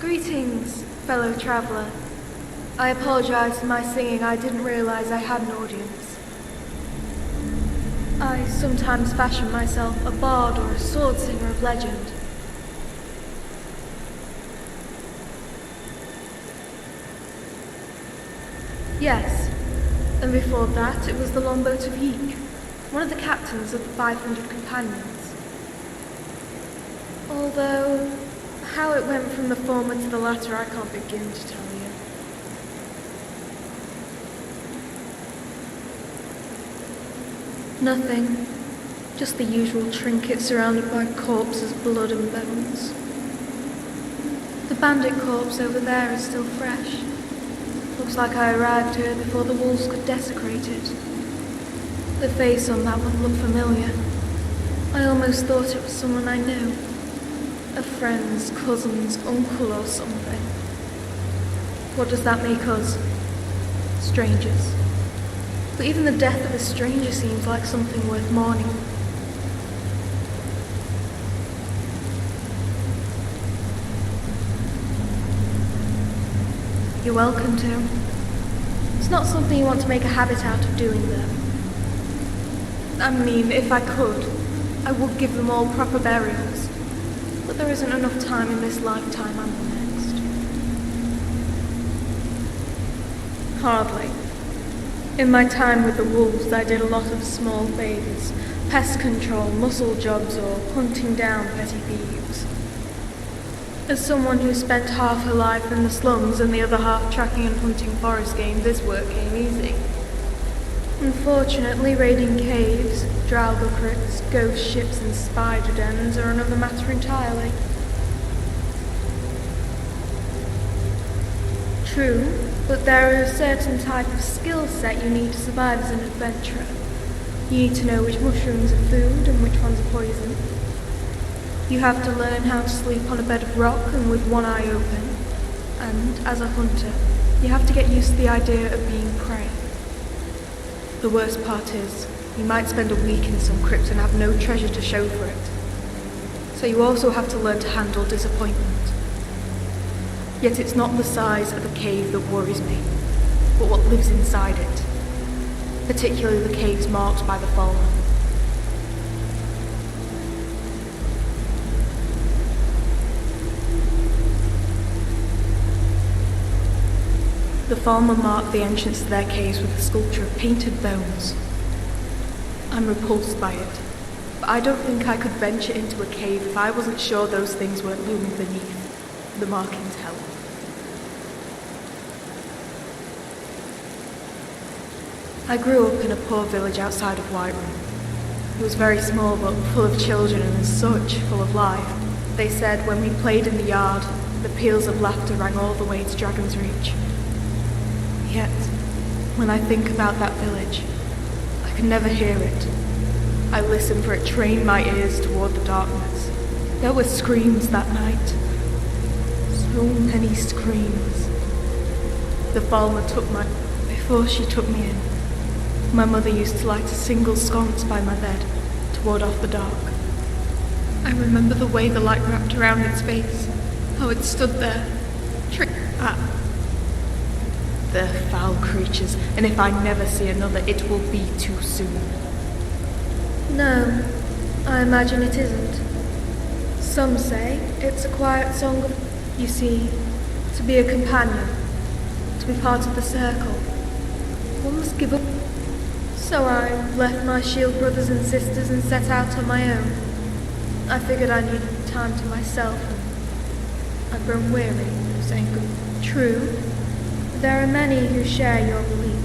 Greetings, fellow traveller. I apologize for my singing. I didn't realize I had an audience. I sometimes fashion myself a bard or a sword singer of legend. Yes, and before that it was the longboat of Yeek, one of the captains of the 500 companions. Although, how it went from the former to the latter I can't begin to tell you. Nothing. Just the usual trinkets surrounded by corpses, blood and bones. The bandit corpse over there is still fresh. Looks like I arrived here before the wolves could desecrate it. The face on that one looked familiar. I almost thought it was someone I knew. A friend's, cousin's, uncle or something. What does that make us? Strangers. But even the death of a stranger seems like something worth mourning. You're welcome to. It's not something you want to make a habit out of doing, though. I mean, if I could, I would give them all proper burials. But there isn't enough time in this lifetime and the next. Hardly. In my time with the wolves, I did a lot of small favours, pest control, muscle jobs, or hunting down petty thieves. As someone who spent half her life in the slums and the other half tracking and hunting forest game, this work came easy. Unfortunately, raiding caves, Draugr crypts, ghost ships and spider dens are another matter entirely. True, but there is a certain type of skill set you need to survive as an adventurer. You need to know which mushrooms are food and which ones are poison. You have to learn how to sleep on a bed of rock and with one eye open. And, as a hunter, you have to get used to the idea of being prey. The worst part is, you might spend a week in some crypt and have no treasure to show for it. So you also have to learn to handle disappointment. Yet it's not the size of the cave that worries me, but what lives inside it. Particularly the caves marked by the fallen. The Falmer marked the entrance to their caves with a sculpture of painted bones. I'm repulsed by it, but I don't think I could venture into a cave if I wasn't sure those things weren't looming beneath, the markings held. I grew up in a poor village outside of Whiterun. It was very small but full of children and as such, full of life. They said when we played in the yard, the peals of laughter rang all the way to Dragon's Reach. Yet, when I think about that village, I can never hear it. I listen for it, train my ears toward the darkness. There were screams that night. So many screams. The Falmer took before she took me in. My mother used to light a single sconce by my bed to ward off the dark. I remember the way the light wrapped around its face, how it stood there, tricked at. The foul creatures, and if I never see another, it will be too soon. No, I imagine it isn't. Some say it's a quiet song of, you see, to be a companion, to be part of the circle. One must give up. So I left my shield brothers and sisters and set out on my own. I figured I needed time to myself, and I've grown weary of saying good. True. There are many who share your belief.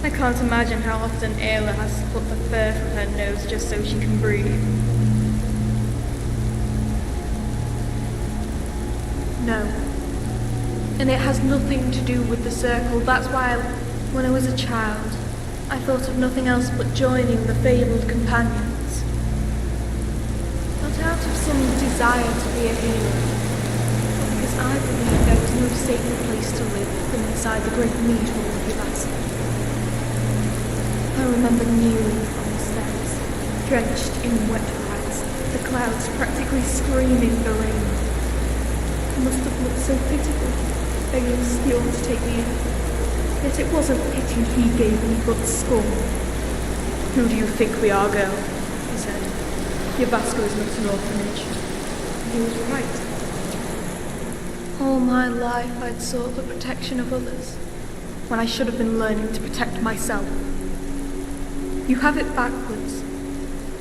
I can't imagine how often Ayla has to put the fur from her nose just so she can breathe. No. And it has nothing to do with the circle. That's why, when I was a child, I thought of nothing else but joining the fabled companions. Not out of some desire to be a hero, because I believe there is no safer place to live than inside the great mead hall of Yvaska. I remember kneeling on the steps, drenched in wet rags, the clouds practically screaming the rain. He must have looked so pitiful, begging Skill to take me in. Yet it wasn't pity he gave me, but scorn. "Who do you think we are, girl?" he said. "Your Vasco is not an orphanage." He was right. All my life I'd sought the protection of others, when I should have been learning to protect myself. You have it backwards.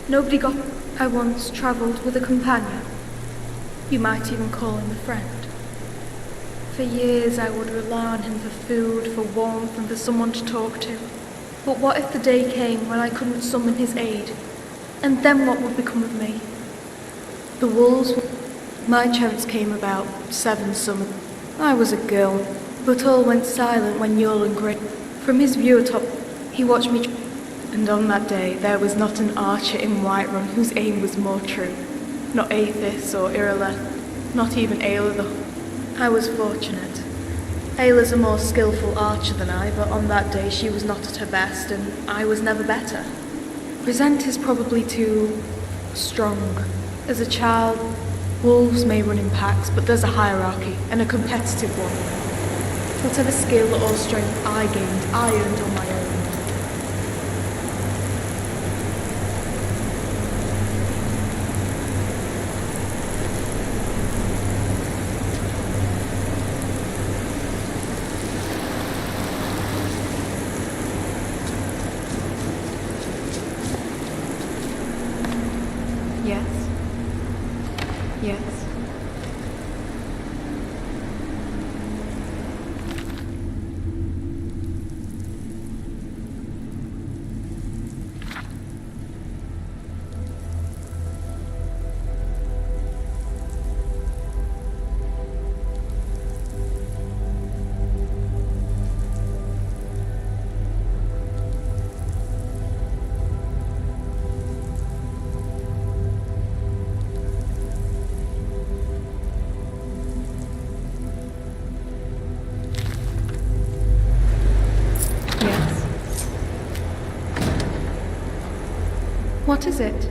Nobody got... I once travelled with a companion. You might even call him a friend. For years I would rely on him for food, for warmth, and for someone to talk to. But what if the day came when I couldn't summon his aid? And then what would become of me? The wolves... My chance came about 7 summers. I was a girl, but all went silent when Yolan grit. From his view atop, he watched me... And on that day, there was not an archer in Whiterun whose aim was more true. Not Aethys or Irileth, not even Ayleid. I was fortunate. Ayla's a more skillful archer than I, but on that day she was not at her best, and I was never better. Resent is probably too... strong. As a child, wolves may run in packs, but there's a hierarchy, and a competitive one. Whatever skill or strength I gained, I earned on my own. Yes. Yes. What is it?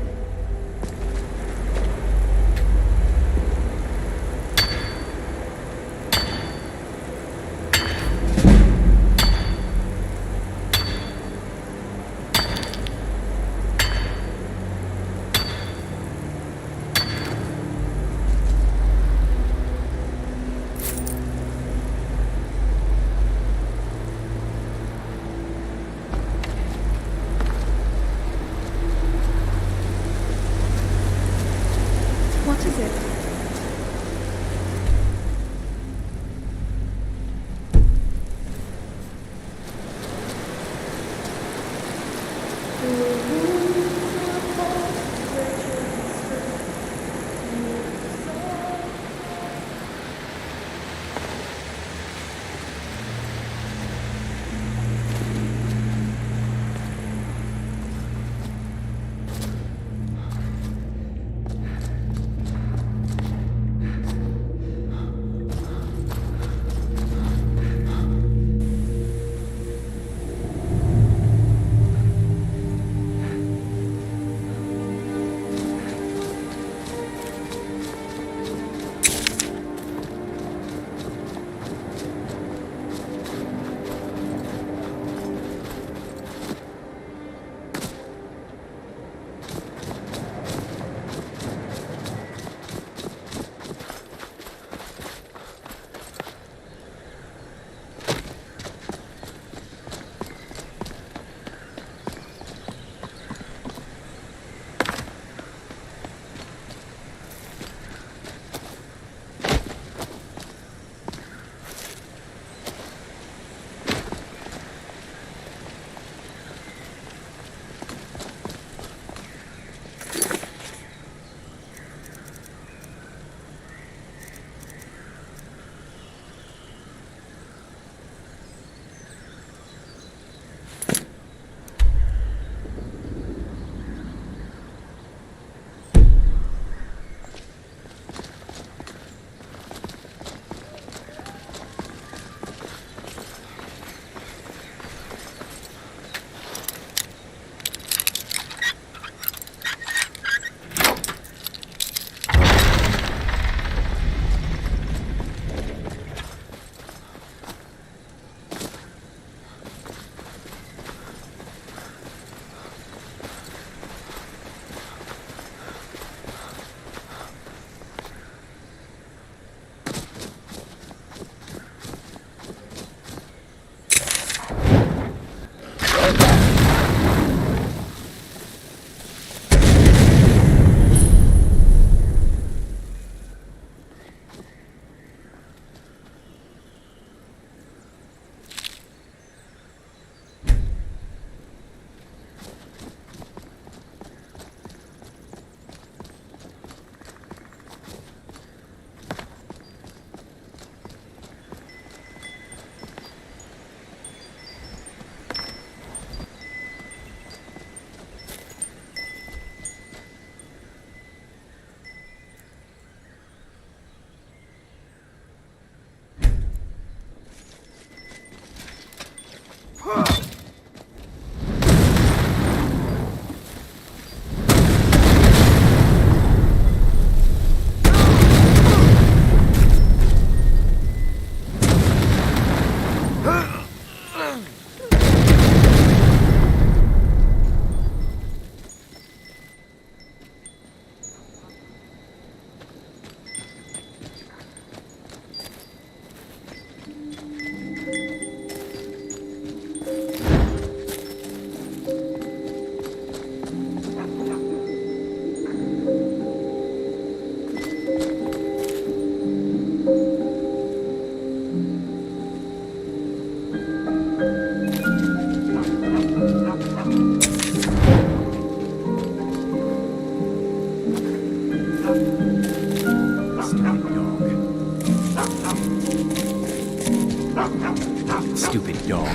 Stupid dog.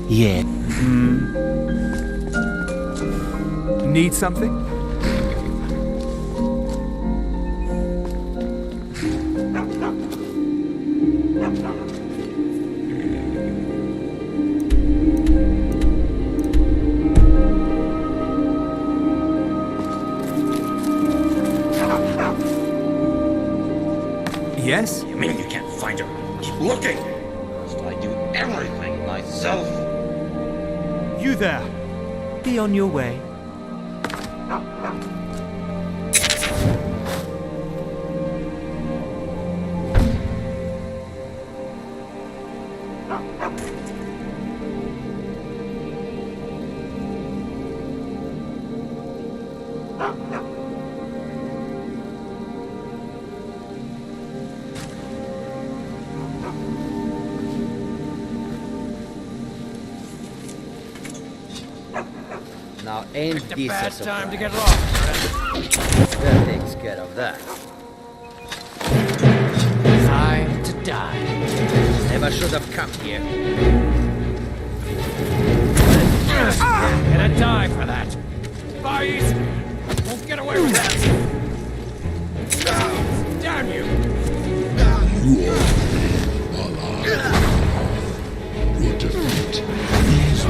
Yeah. Need something? Yes? You mean you can't find her? Keep looking! So I do everything myself. You there. Be on your way. Now ain't The this a bad surprise? time to get lost. That takes care of that. Time to die. Never should have come here. Gonna die for that. Boys, won't get away with that. Damn you! Your defeat is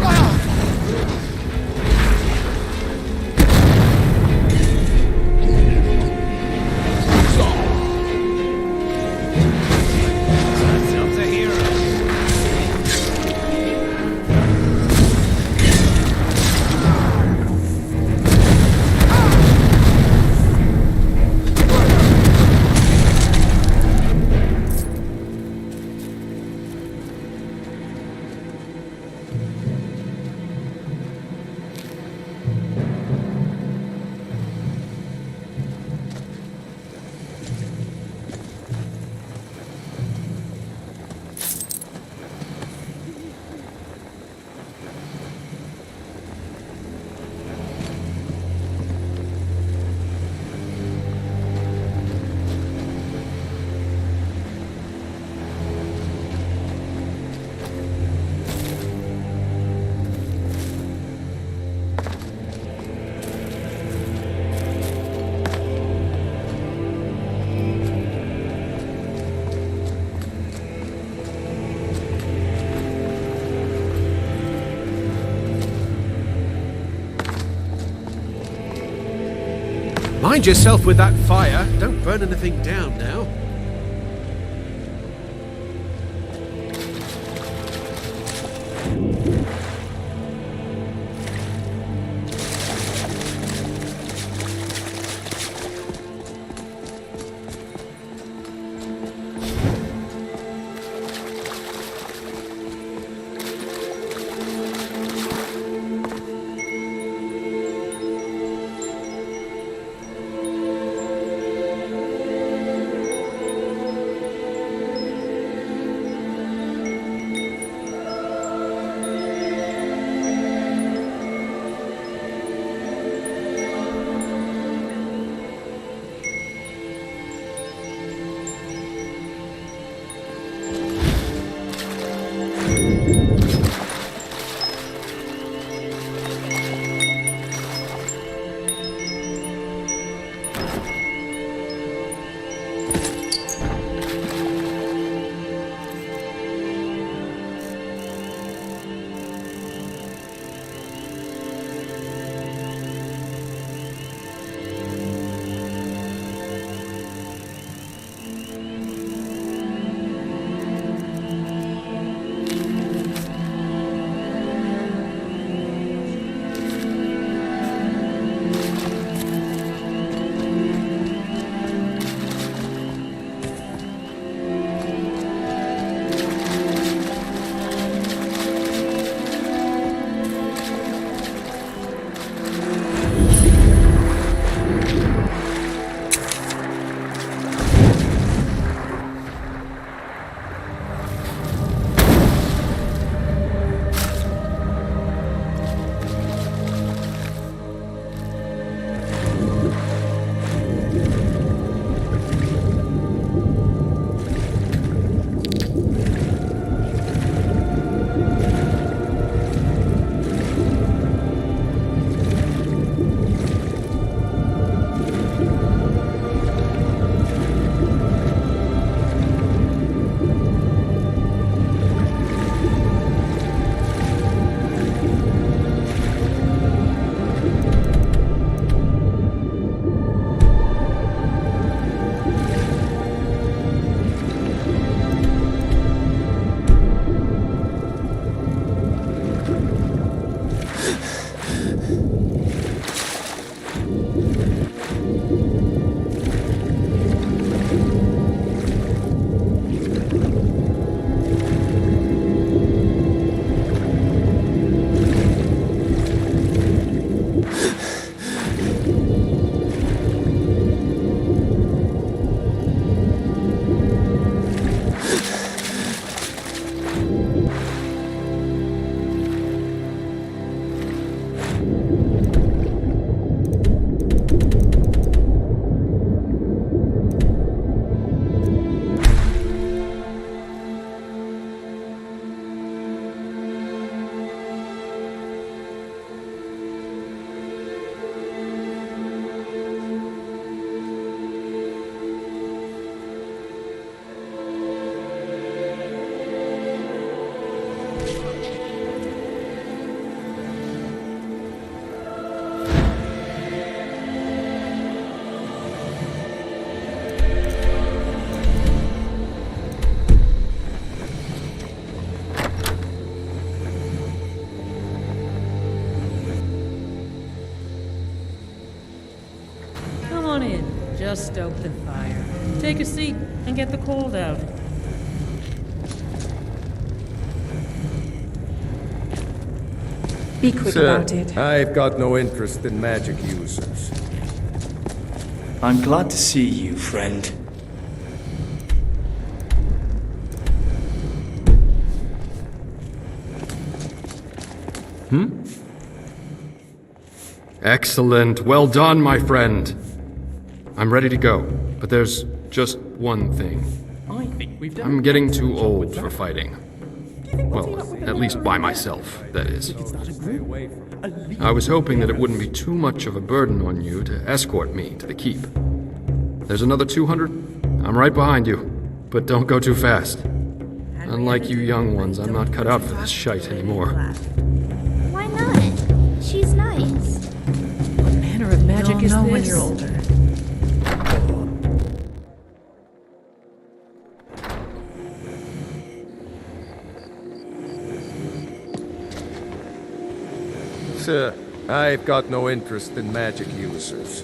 Yourselves a hero. Mind yourself with that fire. Don't burn anything down now. Come on in. Just stoke the fire. Take a seat and get the cold out. Be quick Sir, about it. I've got no interest in magic users. I'm glad to see you, friend. Excellent. Well done, my friend. I'm ready to go, but there's just one thing. I think we've done. I'm getting too old for fighting. Well, at least by myself, that is. I was hoping that it wouldn't be too much of a burden on you to escort me to the keep. There's another 200? I'm right behind you, but don't go too fast. Unlike you young ones, I'm not cut out for this shite anymore. Why not? She's nice. What manner of magic is know this? when you're older. Sir, I've got no interest in magic users.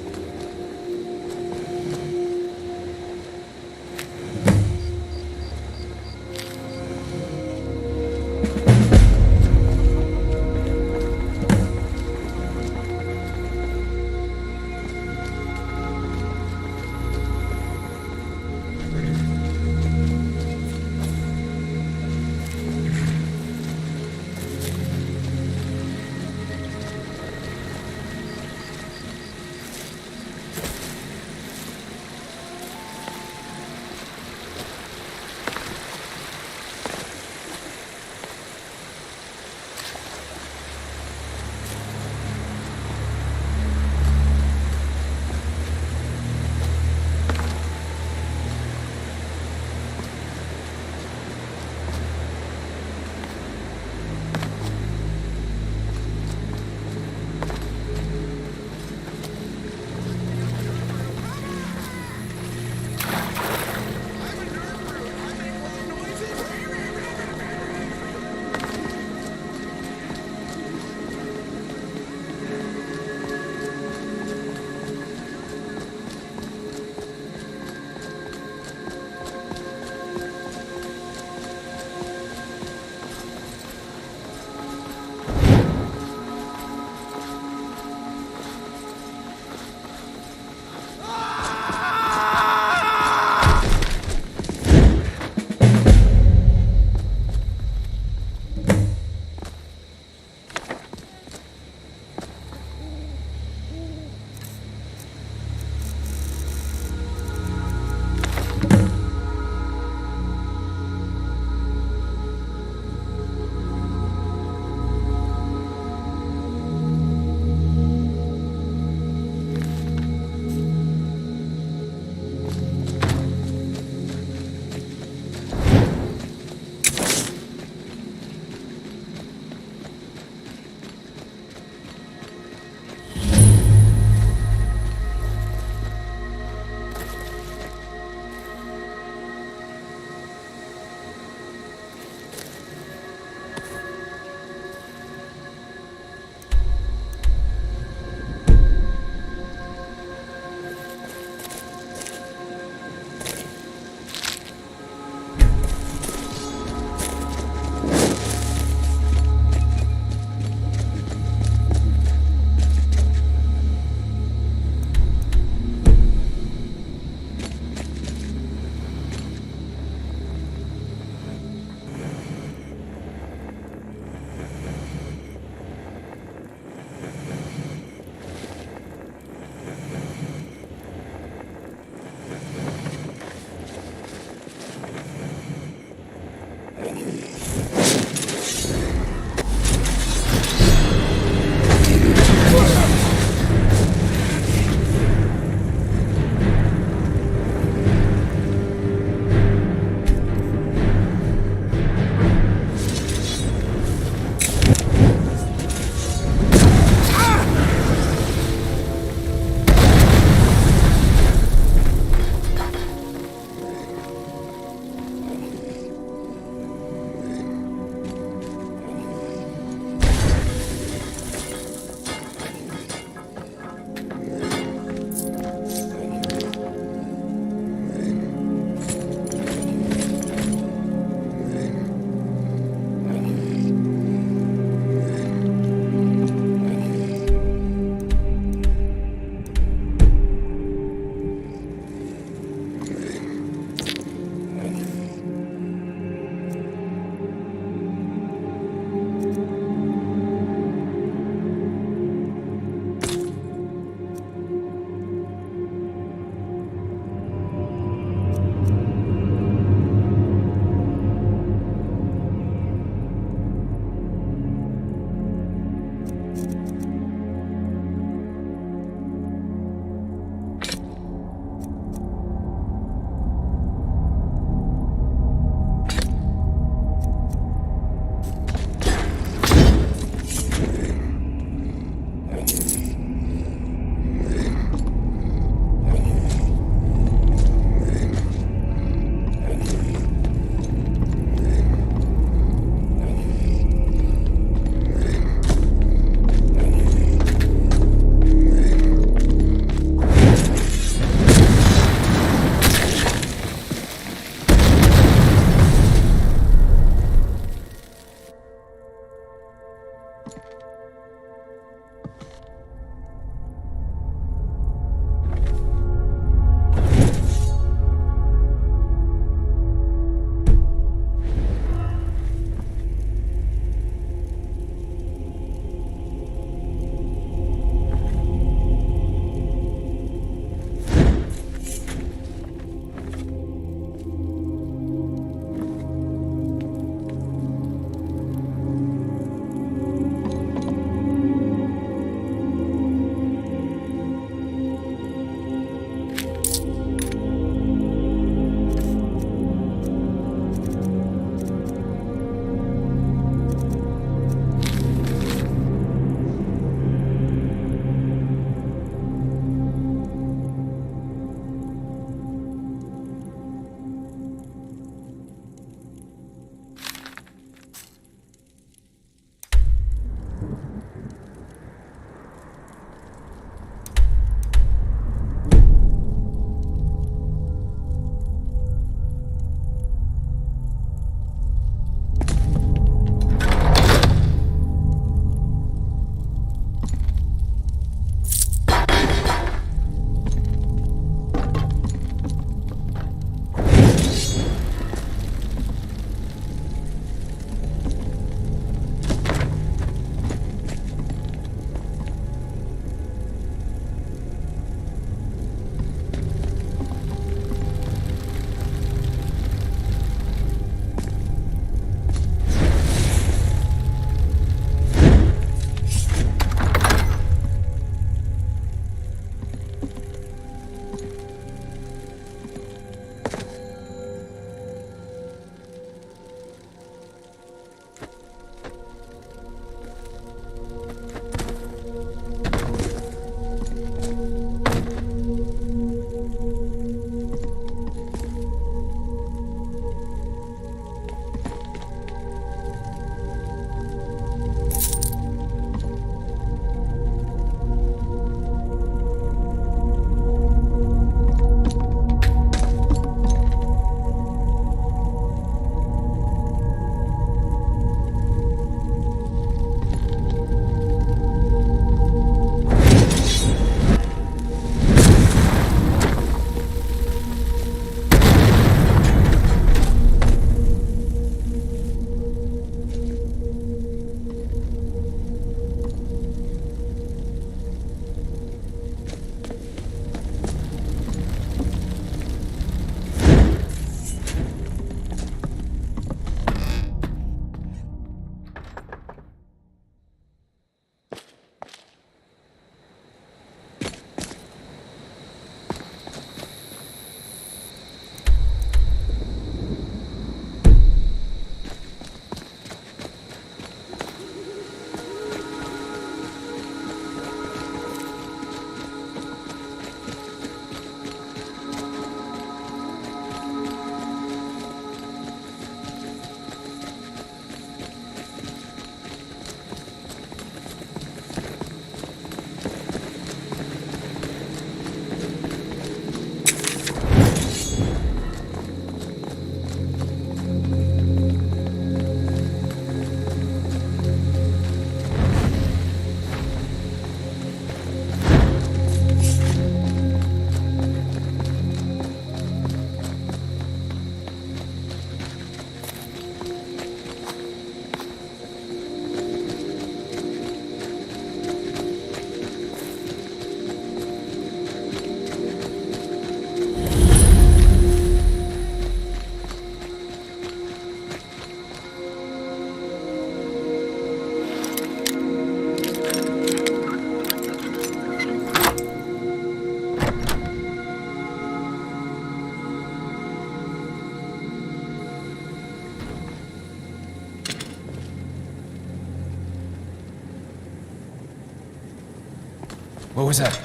was that?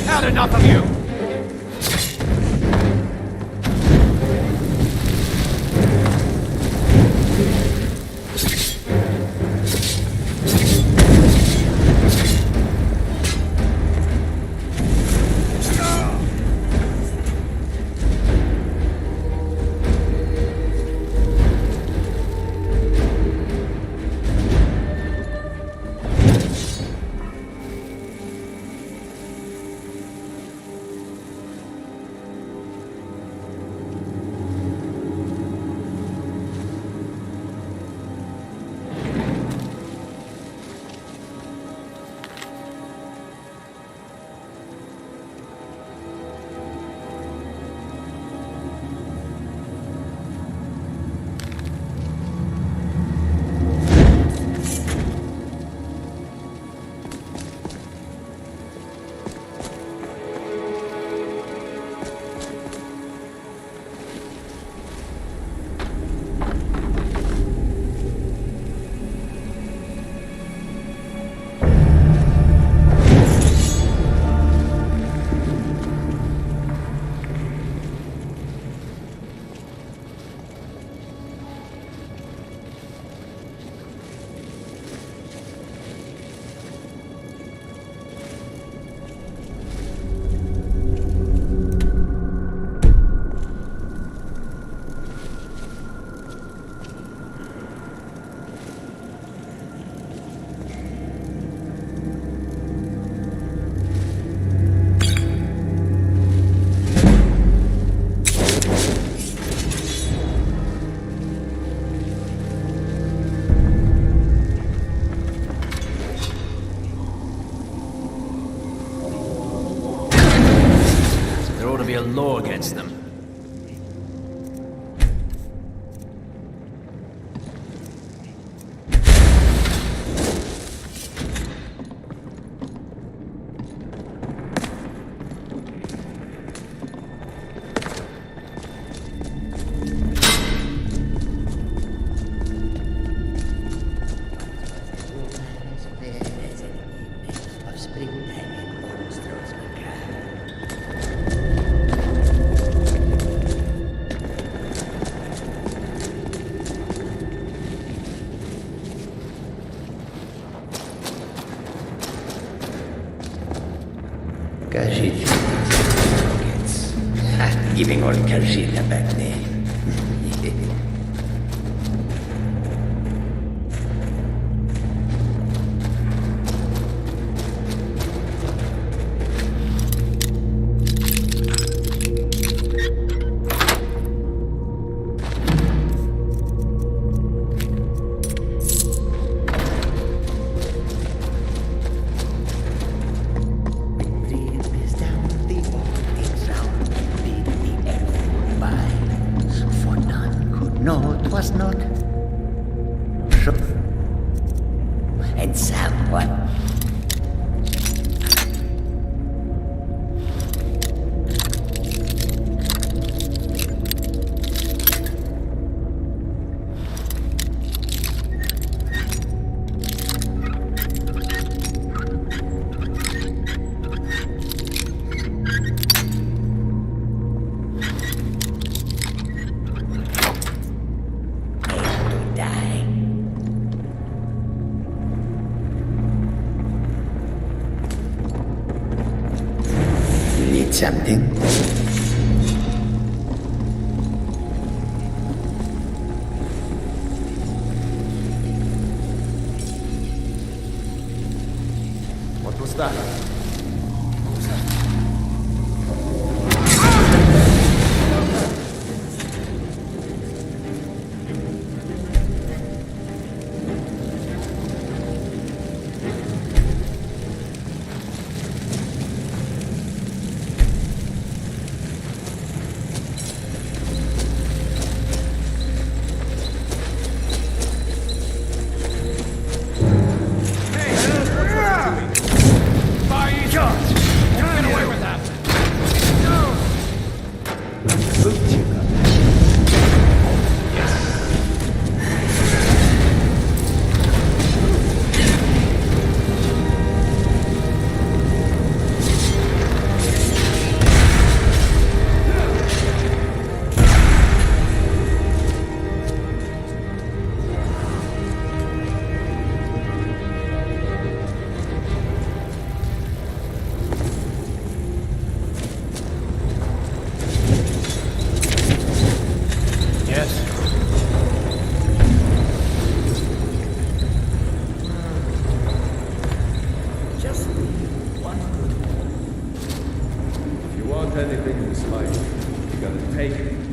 Had enough of you! A law against them. Giving all Karshid a bad name. Something? What was that? anything in this life, you gotta take it.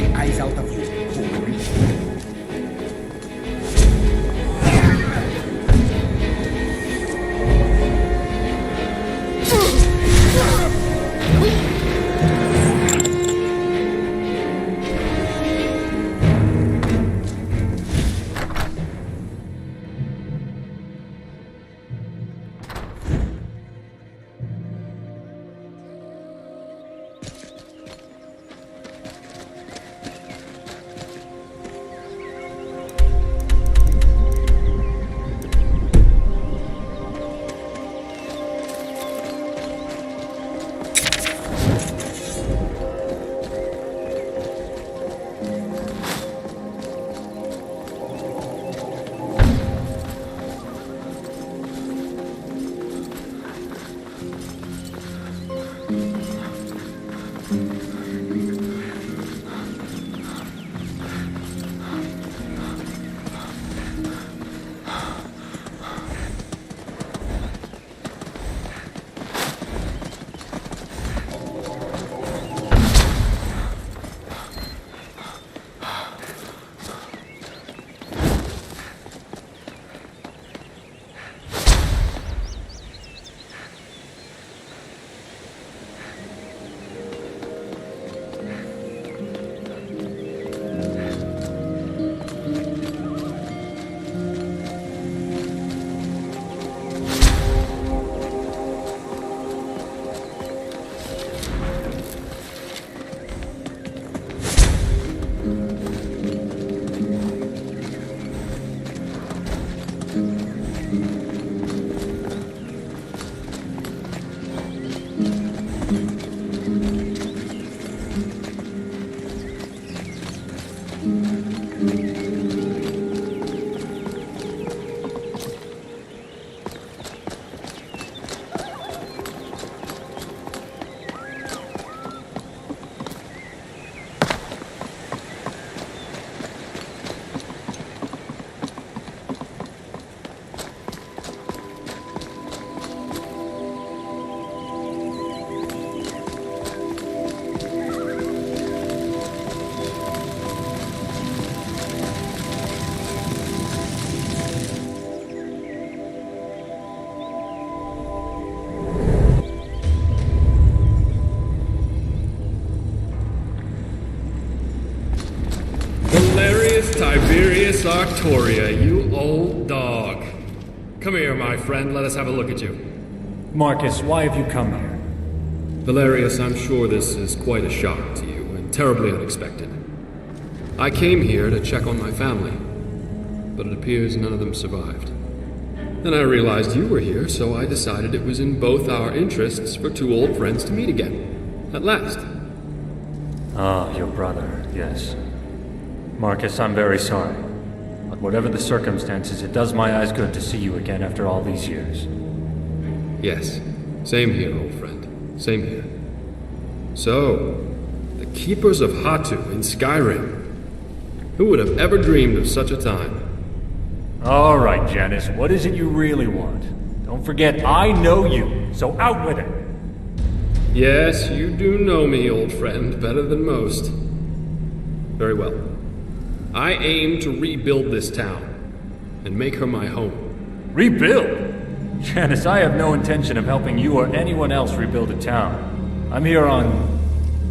the eyes out of you, fool. Tiberius Arctoria, you old dog. Come here, my friend. Let us have a look at you. Marcus, why have you come here? Valerius, I'm sure this is quite a shock to you, and terribly unexpected. I came here to check on my family, but it appears none of them survived. Then I realized you were here, so I decided it was in both our interests for two old friends to meet again. At last. Ah, your brother, yes. Marcus, I'm very sorry. But whatever the circumstances, it does my eyes good to see you again after all these years. Yes. Same here, old friend. Same here. So, the Keepers of Hatu in Skyrim. Who would have ever dreamed of such a time? All right, Janice, what is it you really want? Don't forget, I know you, so out with it. Yes, you do know me, old friend, better than most. Very well. I aim to rebuild this town and make her my home. Rebuild? Janice, I have no intention of helping you or anyone else rebuild a town. I'm here on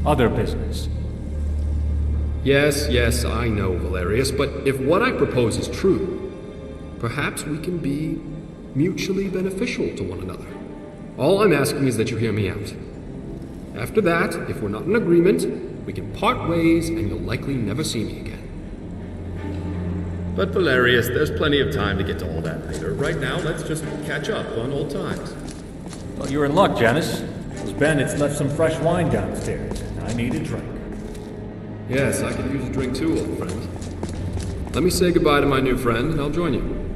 other business. Yes, I know, Valerius, but if what I propose is true, perhaps we can be mutually beneficial to one another. All I'm asking is that you hear me out. After that, if we're not in agreement, we can part ways and you'll likely never see me again. But Valerius, there's plenty of time to get to all that later. Right now, let's just catch up on old times. Well, you're in luck, Janice. Those bandits left some fresh wine downstairs, and I need a drink. Yes, I could use a drink too, old friend. Let me say goodbye to my new friend, and I'll join you.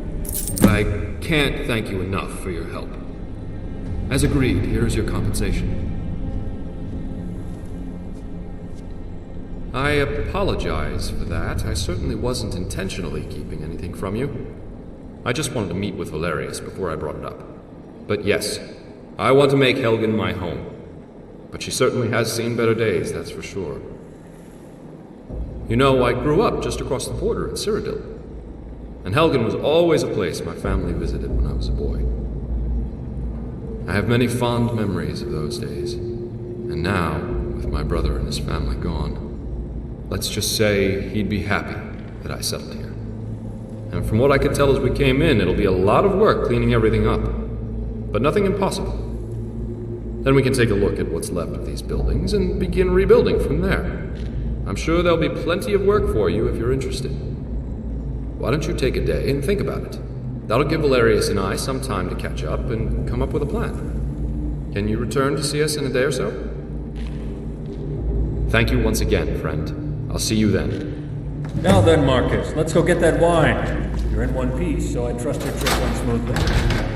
I can't thank you enough for your help. As agreed, here's your compensation. I apologize for that. I certainly wasn't intentionally keeping anything from you. I just wanted to meet with Valerius before I brought it up. But yes, I want to make Helgen my home. But she certainly has seen better days, that's for sure. You know, I grew up just across the border in Cyrodiil. And Helgen was always a place my family visited when I was a boy. I have many fond memories of those days. And now, with my brother and his family gone, let's just say he'd be happy that I settled here. And from what I could tell as we came in, it'll be a lot of work cleaning everything up. But nothing impossible. Then we can take a look at what's left of these buildings and begin rebuilding from there. I'm sure there'll be plenty of work for you if you're interested. Why don't you take a day and think about it? That'll give Valerius and I some time to catch up and come up with a plan. Can you return to see us in a day or so? Thank you once again, friend. I'll see you then. Now then, Marcus, let's go get that wine. You're in one piece, so I trust your trip went smoothly.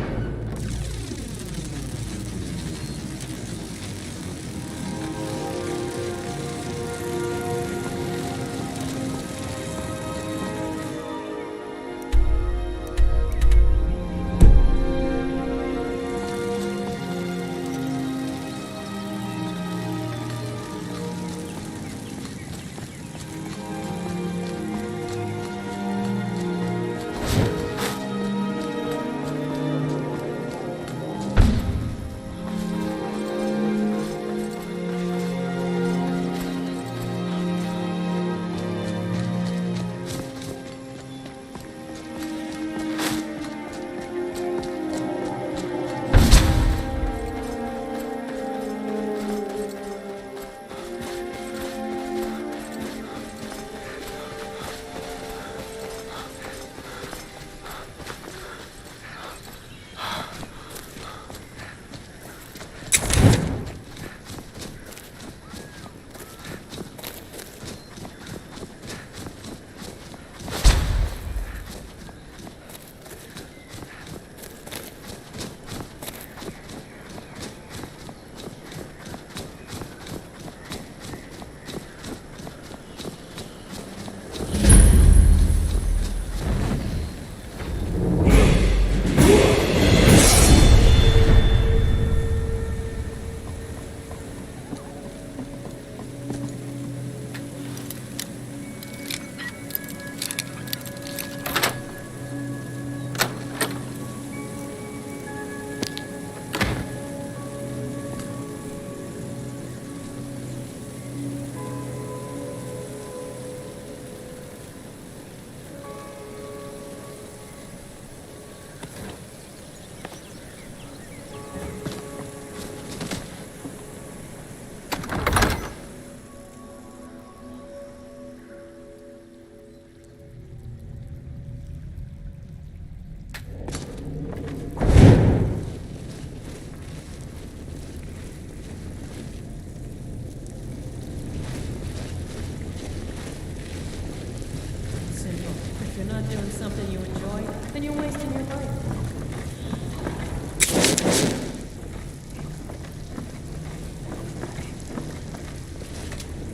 Something you enjoy, then you're wasting your life.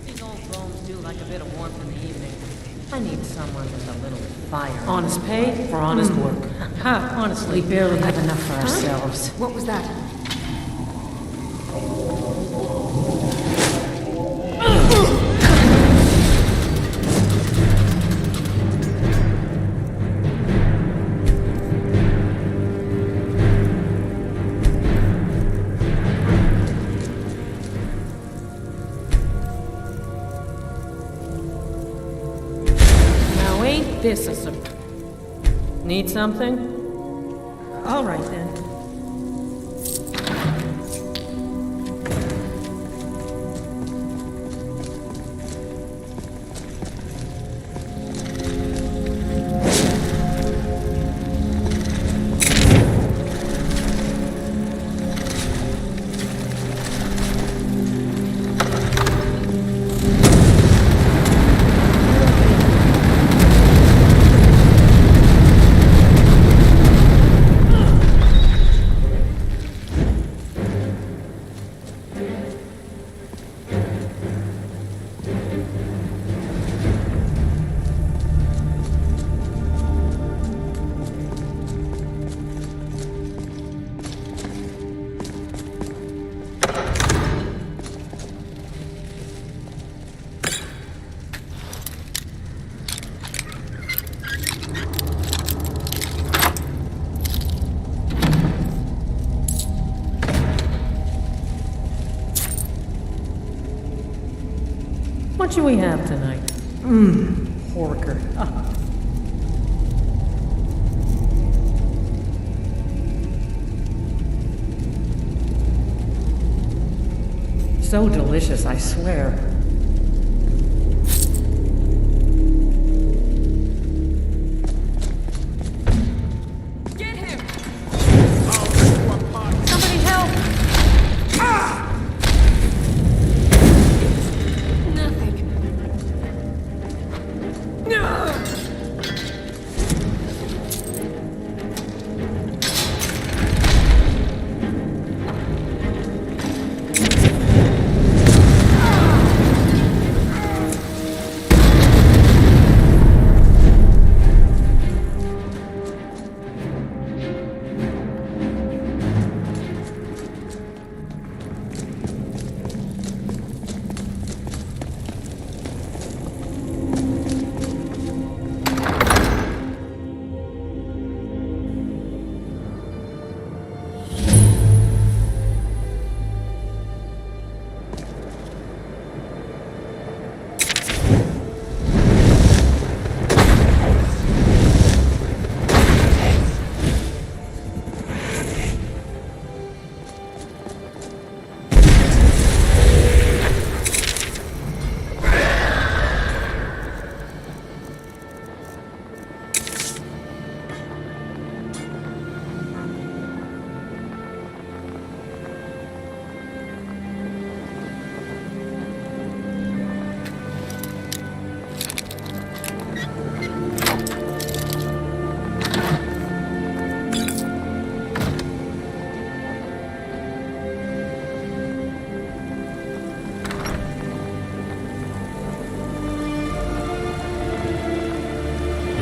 These old bones do like a bit of warmth in the evening. I need someone with a little fire. Honest pay for honest work. Ha, honestly, we barely have enough for ourselves. What was that? This is Need something? All right then. What should we have tonight? Porker. Ah. So delicious, I swear. Get him! Somebody help! Nothing. No!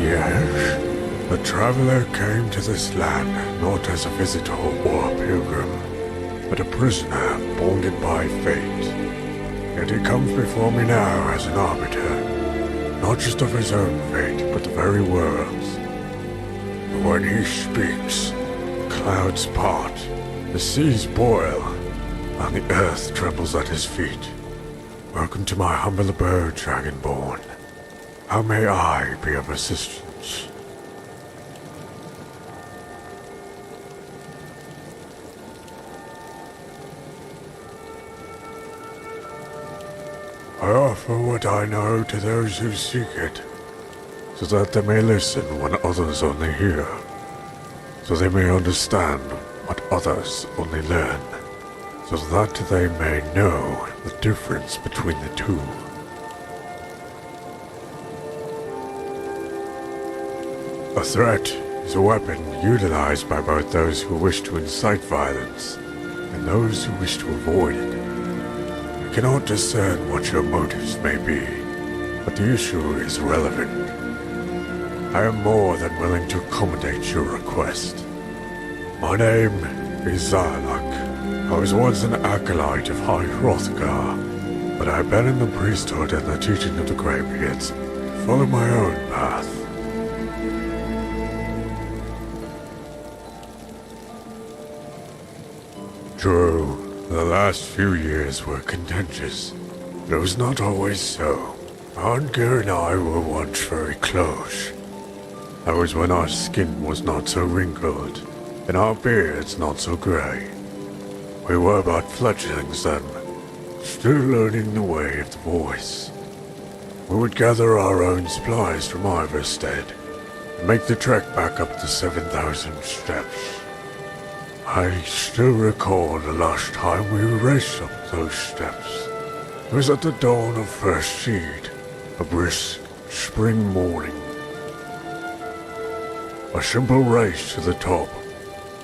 Yes, the traveler came to this land not as a visitor or a pilgrim, but a prisoner bonded by fate. Yet he comes before me now as an arbiter, not just of his own fate, but the very world's. When he speaks, clouds part, the seas boil, and the earth trembles at his feet. Welcome to my humble abode, Dragonborn. How may I be of assistance? I offer what I know to those who seek it, so that they may listen when others only hear, so they may understand what others only learn, so that they may know the difference between the two. A threat is a weapon utilized by both those who wish to incite violence and those who wish to avoid it. I cannot discern what your motives may be, but the issue is relevant. I am more than willing to accommodate your request. My name is Zarlak. I was once an acolyte of High Hrothgar, but I abandoned the priesthood and the teaching of the Greybeards to follow my own path. True, the last few years were contentious, but it was not always so. Arngeir and I were once very close. That was when our skin was not so wrinkled, and our beards not so grey. We were but fledglings then, still learning the way of the voice. We would gather our own supplies from Iverstead, and make the trek back up the 7,000 steps. I still recall the last time we raced up those steps. It was at the dawn of first seed, a brisk spring morning. A simple race to the top.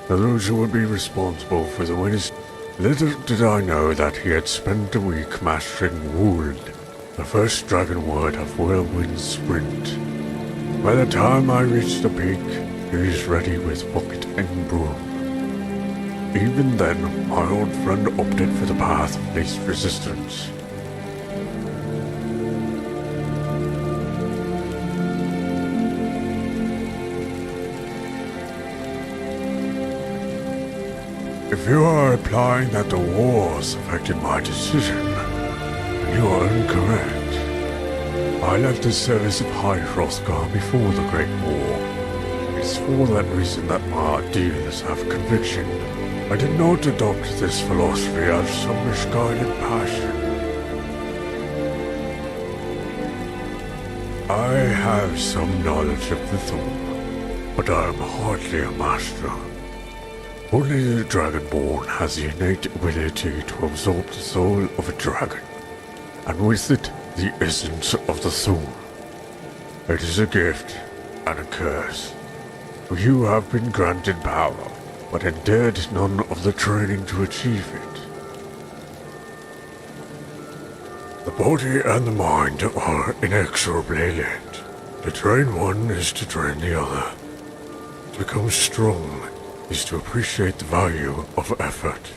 The loser would be responsible for the winners. Little did I know that he had spent a week mastering Wold, the first dragon word of Whirlwind Sprint. By the time I reached the peak, he was ready with bucket and broom. Even then, my old friend opted for the path of least resistance. If you are implying that the wars affected my decision, then you are incorrect. I left the service of High Hrothgar before the Great War. It's for that reason that my ideals have conviction. I did not adopt this philosophy out of some misguided passion. I have some knowledge of the Thorn, but I am hardly a master. Only the Dragonborn has the innate ability to absorb the soul of a dragon, and with it, the essence of the Thorn. It is a gift and a curse. You have been granted power, but endured none of the training to achieve it. The body and the mind are inexorably linked. To train one is to train the other. To become strong is to appreciate the value of effort.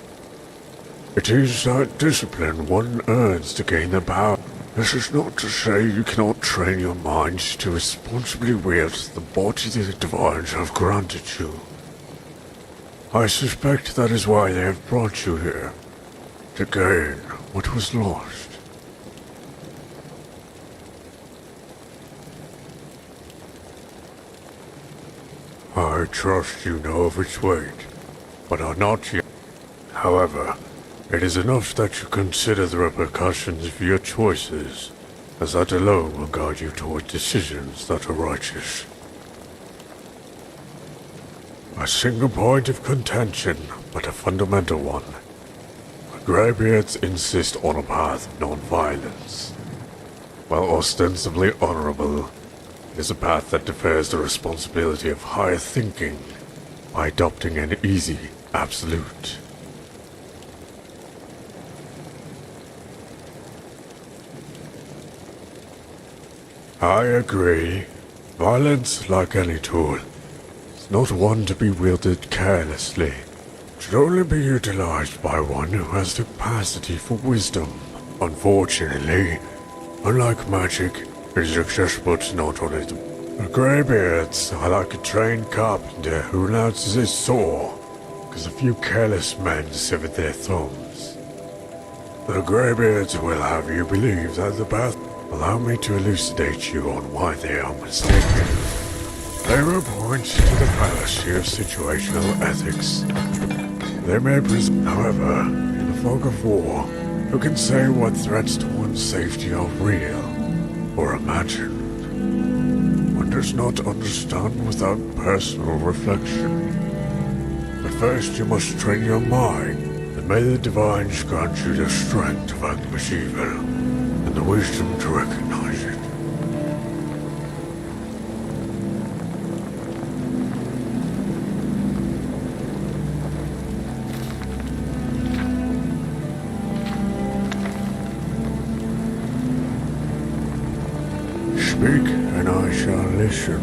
It is that discipline one earns to gain the power. This is not to say you cannot train your mind to responsibly wield the body the divines have granted you. I suspect that is why they have brought you here, to gain what was lost. I trust you know of its weight, but are not yet. However, it is enough that you consider the repercussions of your choices, as that alone will guide you toward decisions that are righteous. A single point of contention, but a fundamental one. The Greybeards insist on a path of non-violence. While ostensibly honorable, it is a path that defers the responsibility of higher thinking by adopting an easy absolute. I agree. Violence, like any tool, is not one to be wielded carelessly. It should only be utilized by one who has the capacity for wisdom. Unfortunately, unlike magic, it is accessible to not only the Greybeards are like a trained carpenter who announces his saw, because a few careless men severed their thumbs. The Greybeards will have you believe that the path. Allow me to elucidate you on why they are mistaken. They will point to the fallacy of situational ethics. They may present, however, in the fog of war, who can say what threats to one's safety are real or imagined? One does not understand without personal reflection. But first you must train your mind, and may the divines grant you the strength to vanquish evil, and the wisdom to recognize it. Speak, and I shall listen.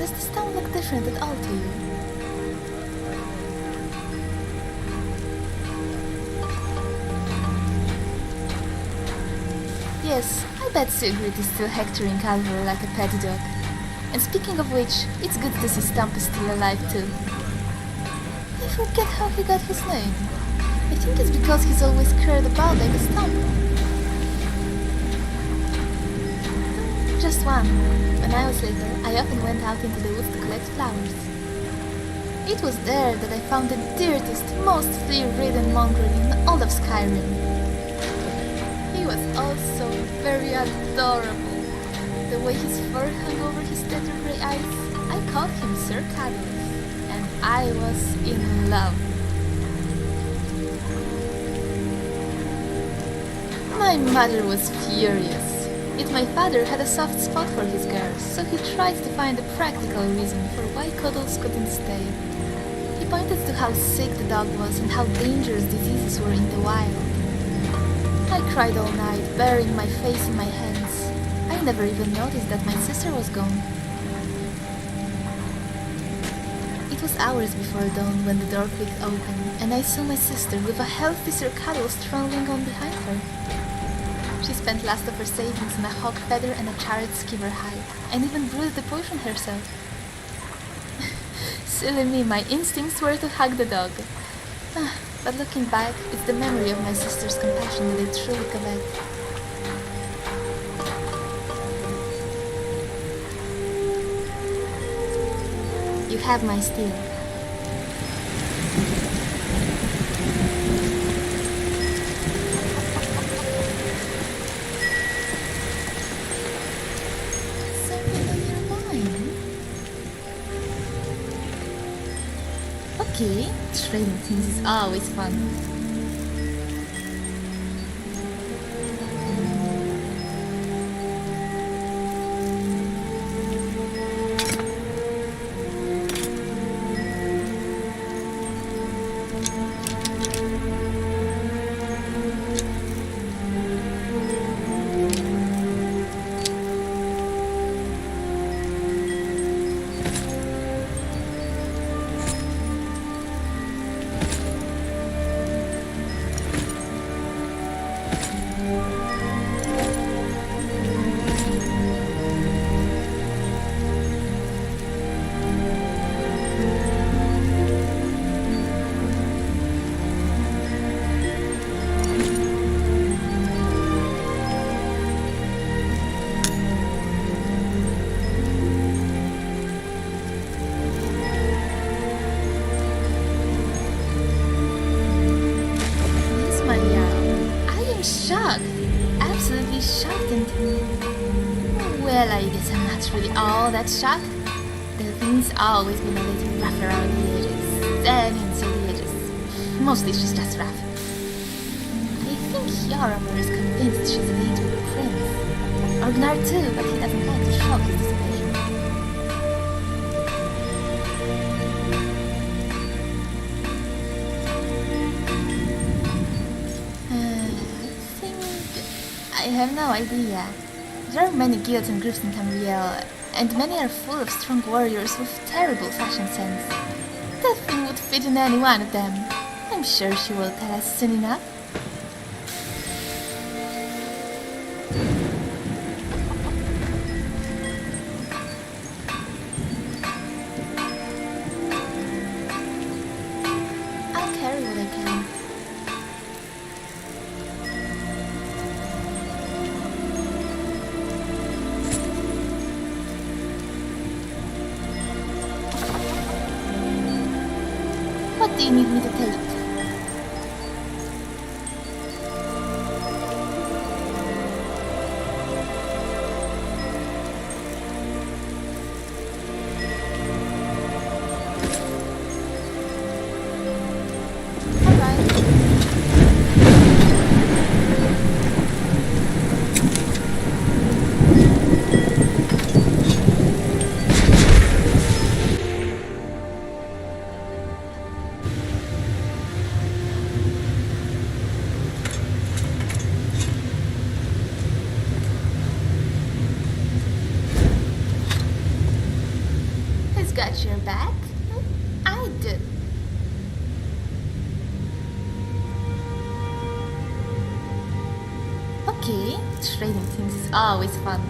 Does this town look different at all to you? Yes, I bet Sigrid is still hectoring Calvary like a pet dog. And speaking of which, it's good to see Stump is still alive too. I forget how he got his name. I think it's because he's always cared about like a Stump. Just one. When I was little, I often went out into the woods to collect flowers. It was there that I found the dirtiest, most flea-ridden mongrel in all of Skyrim. He was also very adorable. The way his fur hung over his tender grey eyes, I called him Sir Cadmus, and I was in love. My mother was furious. Yet my father had a soft spot for his girls, so he tried to find a practical reason for why Cuddles couldn't stay. He pointed to how sick the dog was and how dangerous diseases were in the wild. I cried all night, burying my face in my hands. I never even noticed that my sister was gone. It was hours before dawn when the door clicked open, and I saw my sister with a healthy Sir Cuddles trundling on behind her. She spent last of her savings on a hawk feather and a charred skiver hide, and even brewed the potion herself. Silly me, my instincts were to hug the dog. But looking back, it's the memory of my sister's compassion that I truly covet. You have my steel. Something on your mind? Okay, trading things is always fun. Absolutely shocked and... Well, I guess I'm not really all that shocked. The thing's always been a little rough around the edges. I mean, so the edges. Mostly she's just rough. I think Yaramur is convinced she's a lady with a prince. Ognar too, but he doesn't like to shock his displeasure. I have no idea. There are many guilds and groups in Tamriel, and many are full of strong warriors with terrible fashion sense. That thing would fit in any one of them. I'm sure she will tell us soon enough. I'll carry what I can. What do you need me to take? got your back? I do. Okay, trading things is always fun.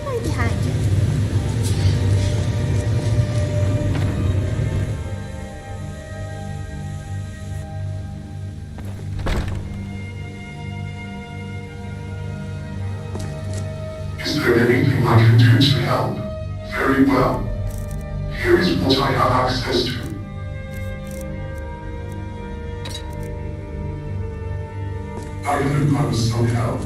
Right behind you. Is there anything I can do to help? Very well. Here is what I have access to. I hope I was some help.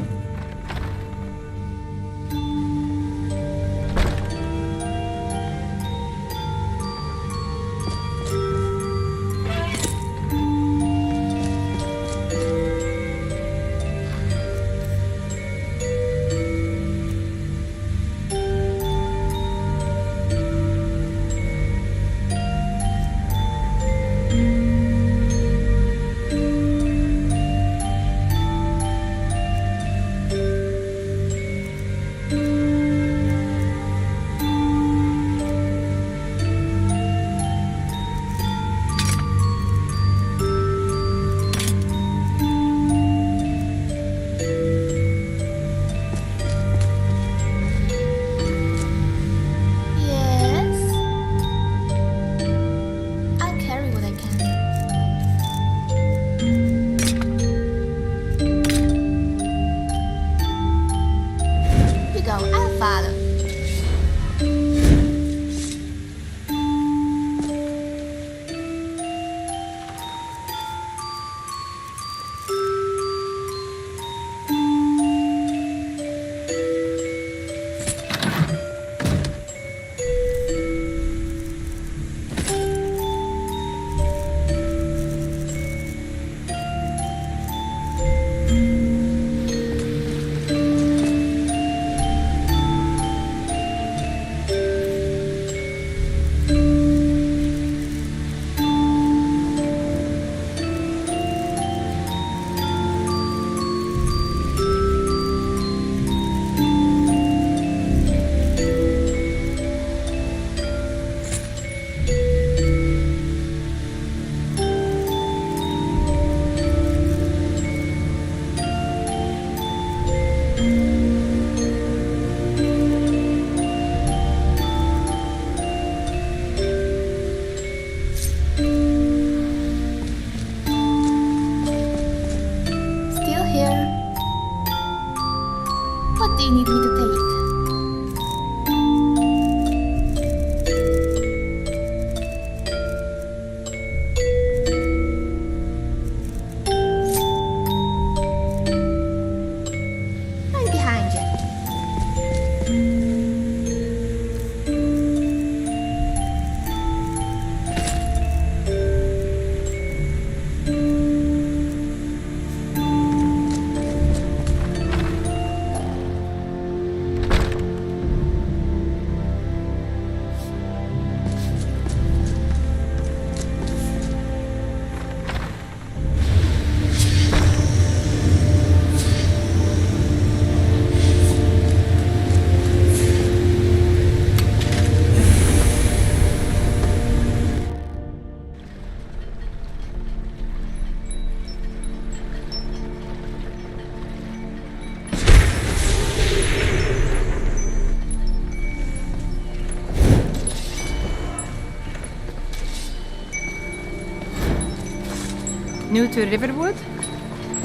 New to Riverwood?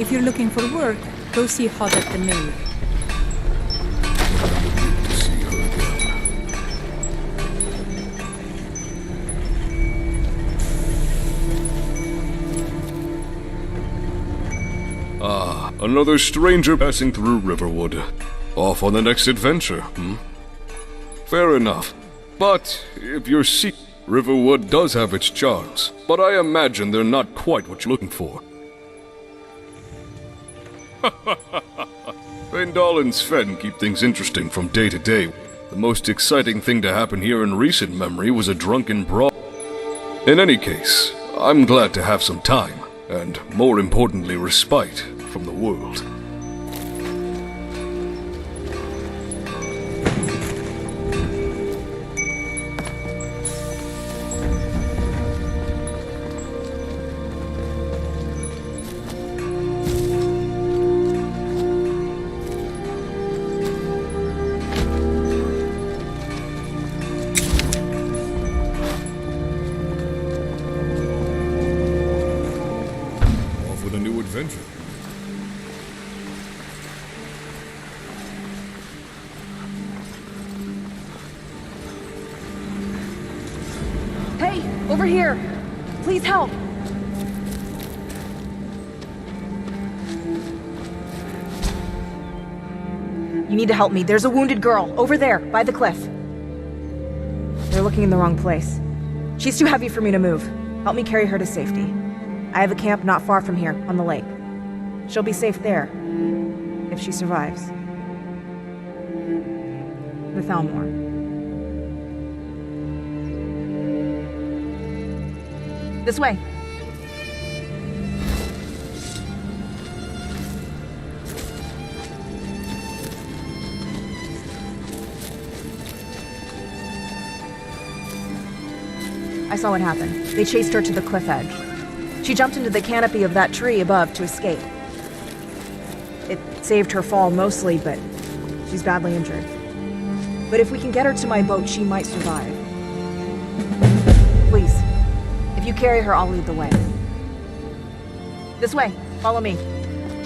If you're looking for work, go see Hod at the mill. Ah, another stranger passing through Riverwood. Off on the next adventure, Fair enough. But if you're Riverwood does have its charms, but I imagine they're not quite what you're looking for. Vendal and Sven keep things interesting from day to day. The most exciting thing to happen here in recent memory was a drunken brawl. In any case, I'm glad to have some time, and more importantly, respite. from the world. Adventure. Hey, over here! Please help! You need to help me. There's a wounded girl, over there, by the cliff. They're looking in the wrong place. She's too heavy for me to move. Help me carry her to safety. I have a camp not far from here, on the lake. She'll be safe there, if she survives. The Thalmor. This way. I saw what happened. They chased her to the cliff edge. She jumped into the canopy of that tree above to escape. It saved her fall mostly, but she's badly injured. But if we can get her to my boat, she might survive. Please, if you carry her, I'll lead the way. This way, follow me.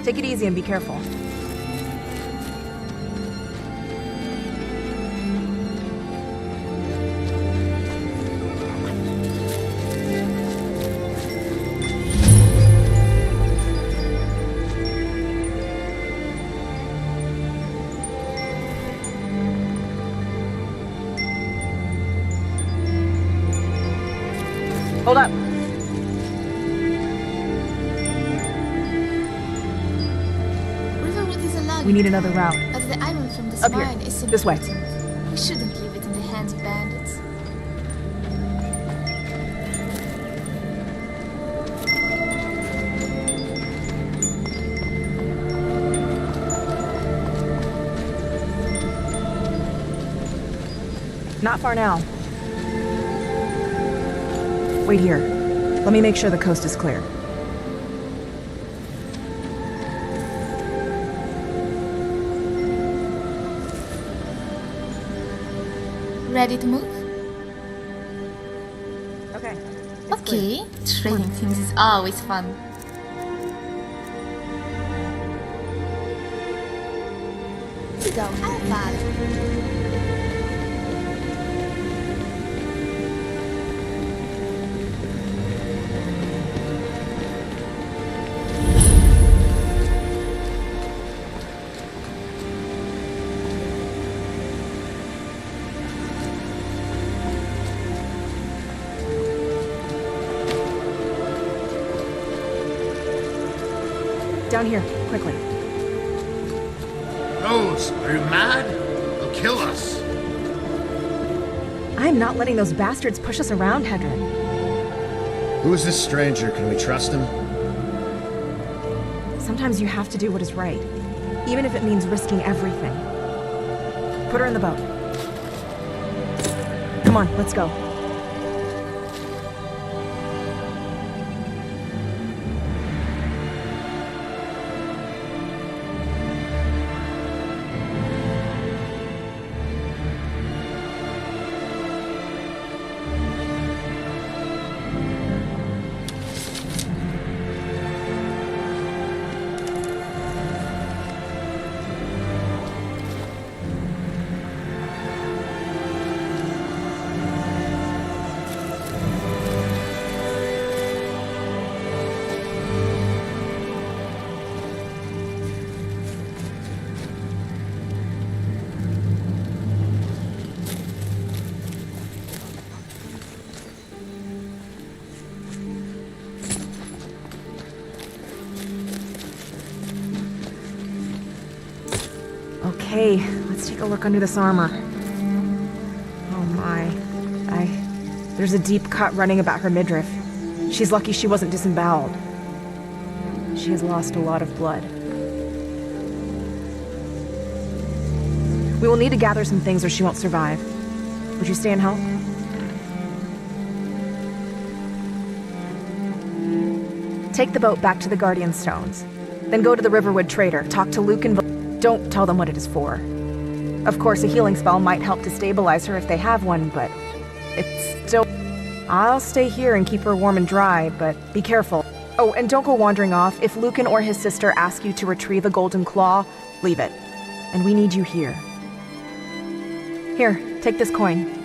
Take it easy and be careful. Hold up. Riverwood is alive. We need another route. As the iron from this Up here. mine is This way. important. We shouldn't leave it in the hands of bandits. Not far now. Wait here. Let me make sure the coast is clear. Ready to move? Okay. Okay. Trading things is always fun. Let's go. I'll follow. Down here, quickly. Rose, are you mad? They'll kill us. I'm not letting those bastards push us around, Hedron. Who is this stranger? Can we trust him? Sometimes you have to do what is right, even if it means risking everything. Put her in the boat. Come on, let's go. Okay, let's take a look under this armor. Oh my. There's a deep cut running about her midriff. She's lucky she wasn't disemboweled. She has lost a lot of blood. We will need to gather some things or she won't survive. Would you stay and help? Take the boat back to the Guardian Stones. Then go to the Riverwood Trader, talk to Luke and... Don't tell them what it is for. Of course, a healing spell might help to stabilize her if they have one, but... it's still... I'll stay here and keep her warm and dry, but be careful. Oh, and don't go wandering off. If Lucan or his sister ask you to retrieve a golden claw, leave it. And we need you here. Here, take this coin.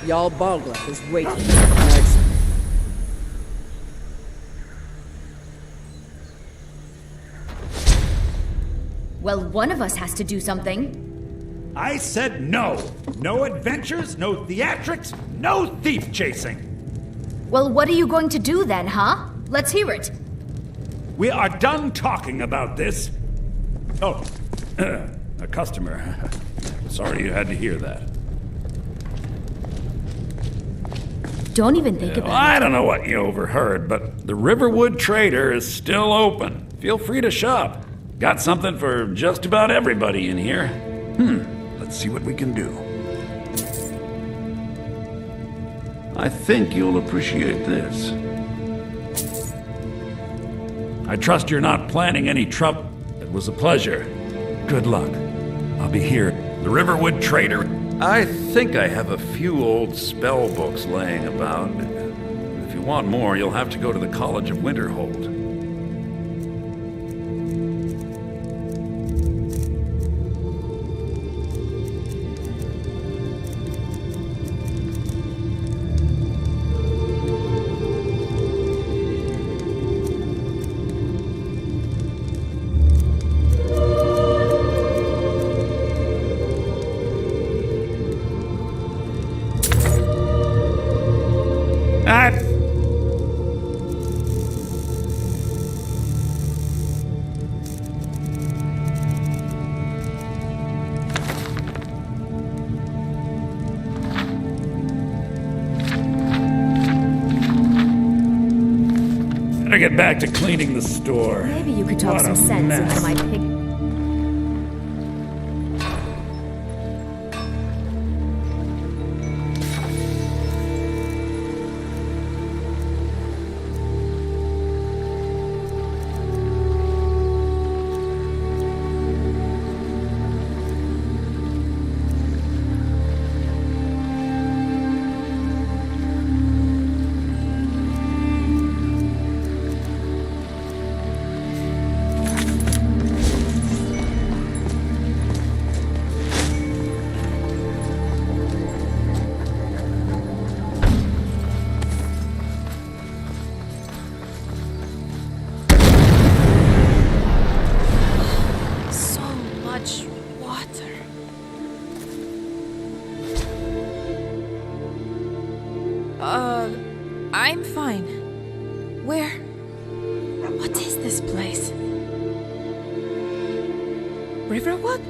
Jarl Balgruuf is waiting for the exit. Well, one of us has to do something. I said no. No adventures, no theatrics, no thief chasing. Well, what are you going to do then, huh? Let's hear it. We are done talking about this. Oh, a customer. Sorry you had to hear that. Don't even think about it. I don't know what you overheard, but the Riverwood Trader is still open. Feel free to shop. Got something for just about everybody in here. Let's see what we can do. I think you'll appreciate this. I trust you're not planning any trouble. It was a pleasure. Good luck. I'll be here. The Riverwood Trader. I think I have a few old spell books laying about. If you want more, you'll have to go to the College of Winterhold. Get back to cleaning the store. Maybe you could talk some sense into my pig. I'm fine. Where? What is this place? Riverwood?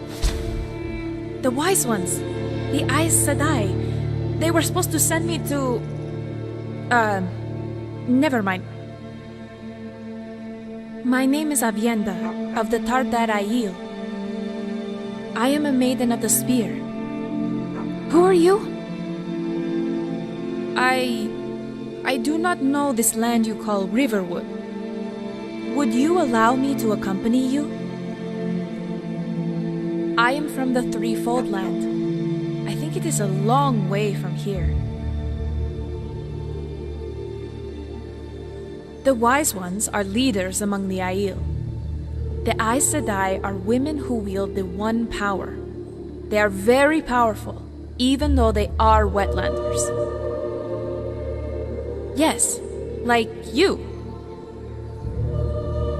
The Wise Ones. The Aes Sedai. They were supposed to send me to... Never mind. My name is Avienda, of the Tardar Aiel. I am a maiden of the spear. Who are you? I do not know this land you call Riverwood. Would you allow me to accompany you? I am from the Threefold Land. I think it is a long way from here. The Wise Ones are leaders among the Aiel. The Aes Sedai are women who wield the One Power. They are very powerful, even though they are wetlanders. Yes, like you.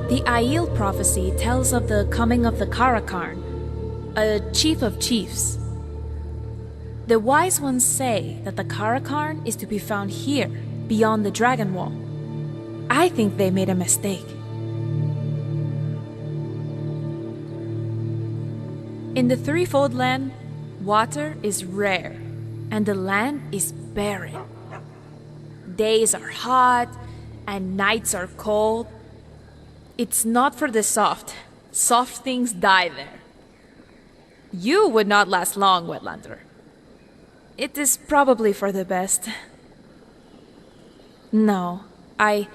The Aiel prophecy tells of the coming of the Karakarn, a chief of chiefs. The Wise Ones say that the Karakarn is to be found here, beyond the Dragon Wall. I think they made a mistake. In the Threefold Land, water is rare, and the land is barren. Days are hot, and nights are cold. It's not for the soft. Soft things die there. You would not last long, Wetlander. It is probably for the best. No, I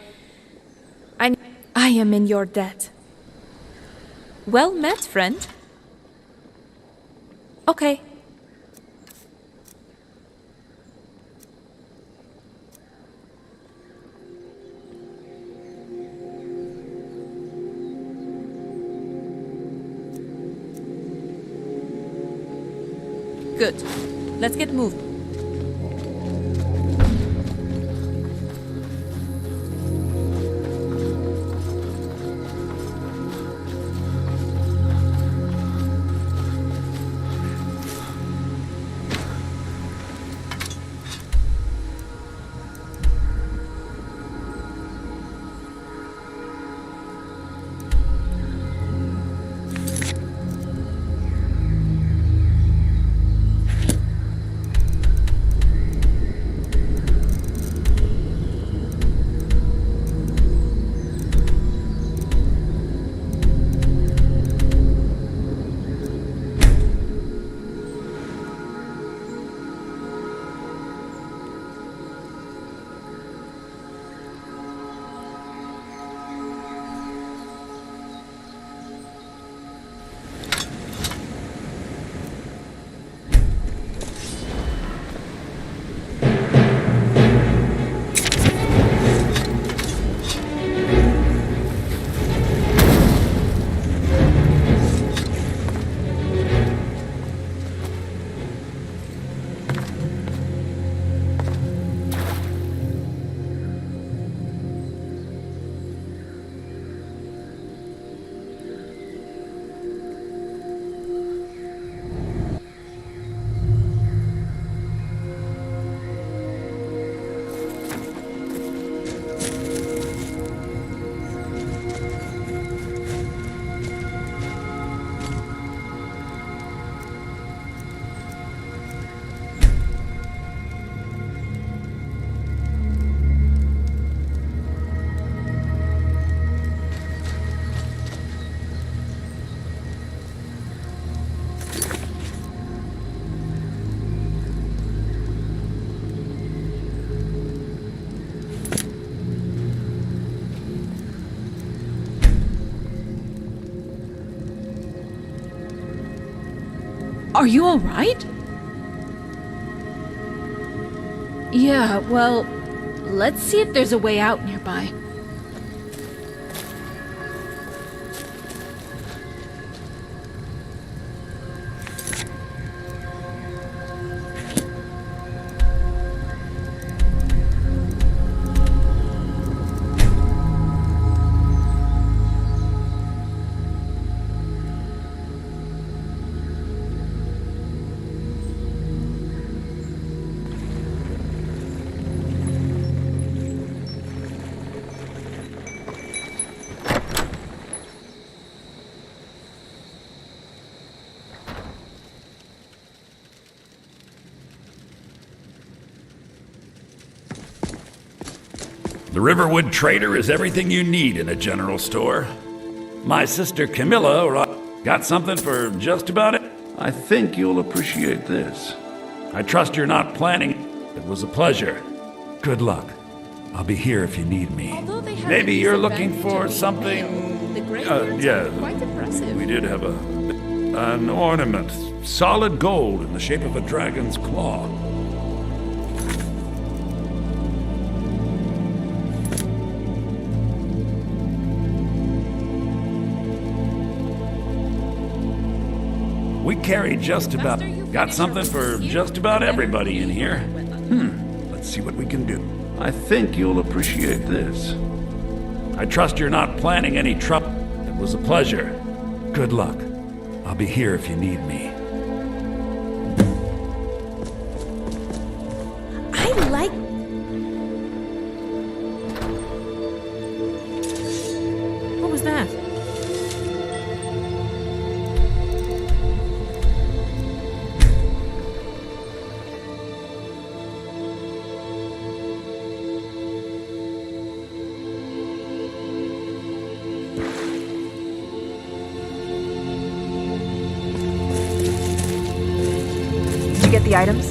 am in your debt. Well met, friend. Okay. Good. Let's get moving. Are you all right? Yeah, well, let's see if there's a way out nearby. The Riverwood Trader is everything you need in a general store. My sister Camilla got something for just about it. I think you'll appreciate this. I trust you're not planning. It was a pleasure. Good luck. I'll be here if you need me. Maybe you're looking for something... yeah, quite impressive. we did have an ornament. Solid gold in the shape of a dragon's claw. We carry just about... Got something for just about everybody in here. Let's see what we can do. I think you'll appreciate this. I trust you're not planning any trouble. It was a pleasure. Good luck. I'll be here if you need me. I like... What was that? Get the items?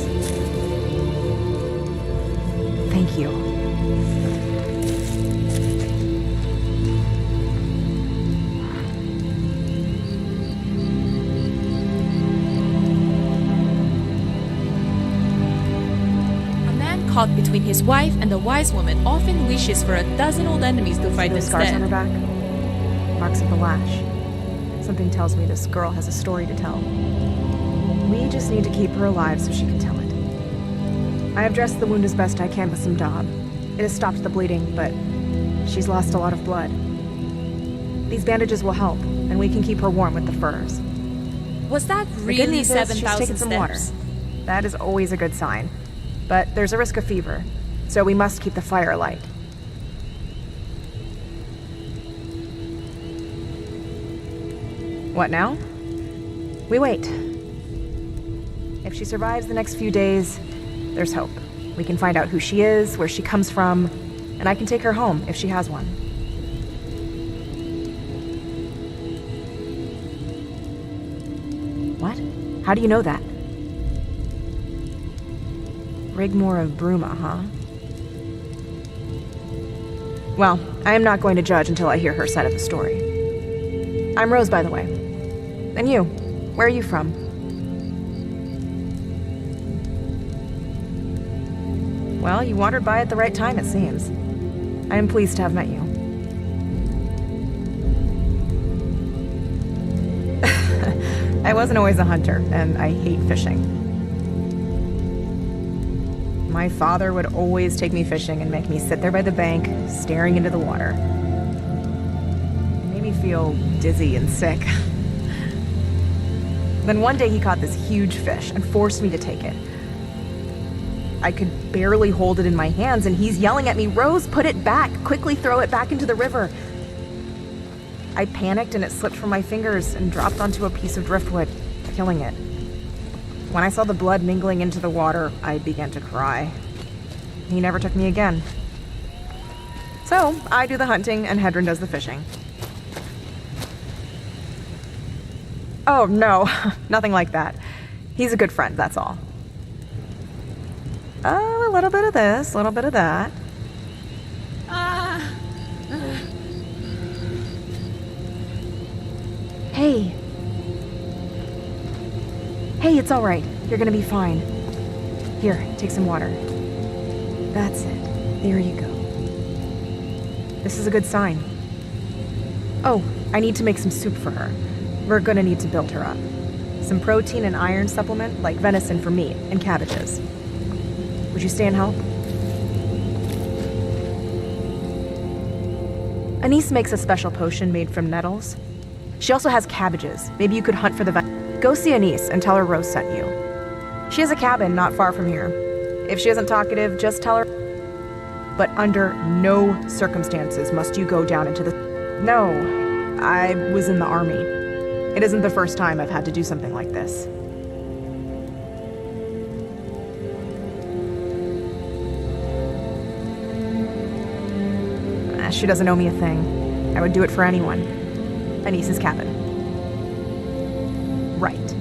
Thank you. A man caught between his wife and a wise woman often wishes for a dozen old enemies to fight The scars on her instead. back? Marks of the lash. Something tells me this girl has a story to tell. We just need to keep her alive so she can tell it. I have dressed the wound as best I can with some daub. It has stopped the bleeding, but she's lost a lot of blood. These bandages will help, and we can keep her warm with the furs. Was that The good really news is she's 7,000 taken some water. steps? That is always a good sign. But there's a risk of fever, so we must keep the fire light. What now? We wait. If she survives the next few days, there's hope. We can find out who she is, where she comes from, and I can take her home if she has one. What? How do you know that? Rigmore of Bruma, huh? Well, I am not going to judge until I hear her side of the story. I'm Rose, by the way. And you? Where are you from? Well, you wandered by at the right time, it seems. I am pleased to have met you. I wasn't always a hunter, and I hate fishing. My father would always take me fishing and make me sit there by the bank, staring into the water. It made me feel dizzy and sick. Then one day he caught this huge fish and forced me to take it. I could barely hold it in my hands, and he's yelling at me, "Rose, put it back! Quickly throw it back into the river!" I panicked and it slipped from my fingers and dropped onto a piece of driftwood, killing it. When I saw the blood mingling into the water, I began to cry. He never took me again. So, I do the hunting and Hedron does the fishing. Oh, no, nothing like that. He's a good friend, that's all. Oh, a little bit of this, a little bit of that. Hey. Hey, it's all right. You're gonna be fine. Here, take some water. That's it. There you go. This is a good sign. Oh, I need to make some soup for her. We're gonna need to build her up. Some protein and iron supplement, like venison for meat, and cabbages. Would you stay and help? Anise makes a special potion made from nettles. She also has cabbages. Maybe you could hunt for the Go see Anise and tell her Rose sent you. She has a cabin not far from here. If she isn't talkative, just tell her. But under no circumstances must you go down into the... No, I was in the army. It isn't the first time I've had to do something like this. She doesn't owe me a thing. I would do it for anyone. Anissa's cabin. Right.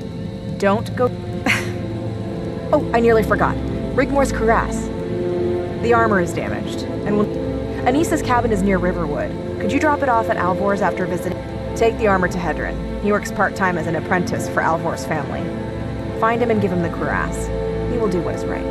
Don't go... Oh, I nearly forgot. Rigmore's cuirass. The armor is damaged, and Anissa's cabin is near Riverwood. Could you drop it off at Alvor's after visiting? Take the armor to Hedron. He works part-time as an apprentice for Alvor's family. Find him and give him the cuirass. He will do what is right.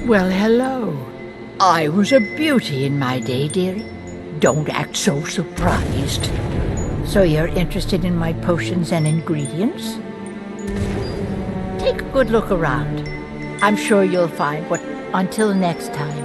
Well, hello. I was a beauty in my day, dearie. Don't act so surprised. So you're interested in my potions and ingredients? Take a good look around. I'm sure you'll find what... Until next time.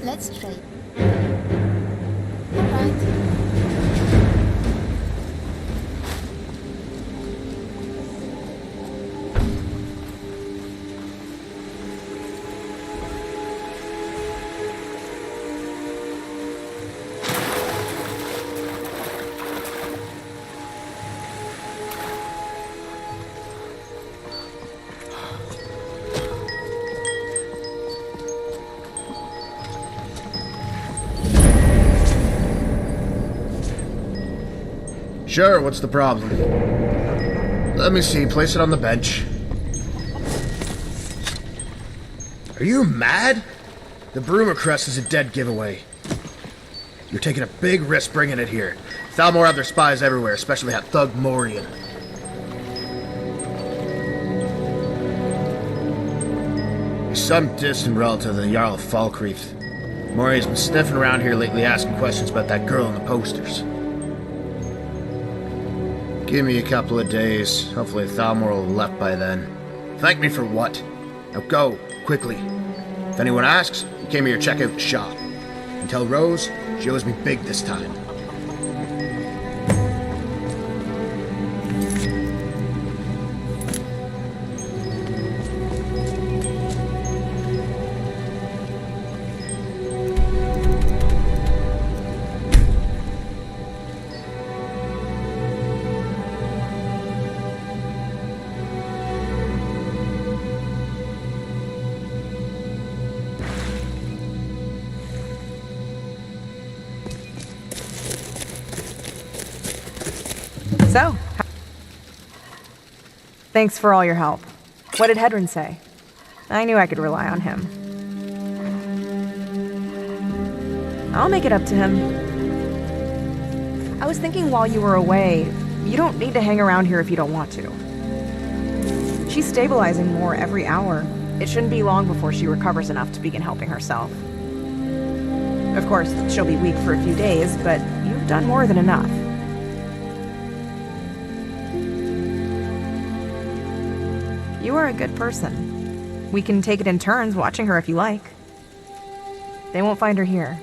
Let's trade. Alright. Sure, what's the problem? Let me see, place it on the bench. Are you mad? The Bruma crest is a dead giveaway. You're taking a big risk bringing it here. Thalmor have their spies everywhere, especially that thug Morian. He's some distant relative of the Jarl of Falkreath. Morian's been sniffing around here lately asking questions about that girl in the posters. Give me a couple of days. Hopefully Thalmor will have left by then. Thank me for what? Now go, quickly. If anyone asks, you came here to check out the shop. And tell Rose she owes me big this time. So, thanks for all your help. What did Hedron say? I knew I could rely on him. I'll make it up to him. I was thinking while you were away, you don't need to hang around here if you don't want to. She's stabilizing more every hour. It shouldn't be long before she recovers enough to begin helping herself. Of course, she'll be weak for a few days, but you've done more than enough. You are a good person. We can take it in turns watching her if you like. They won't find her here.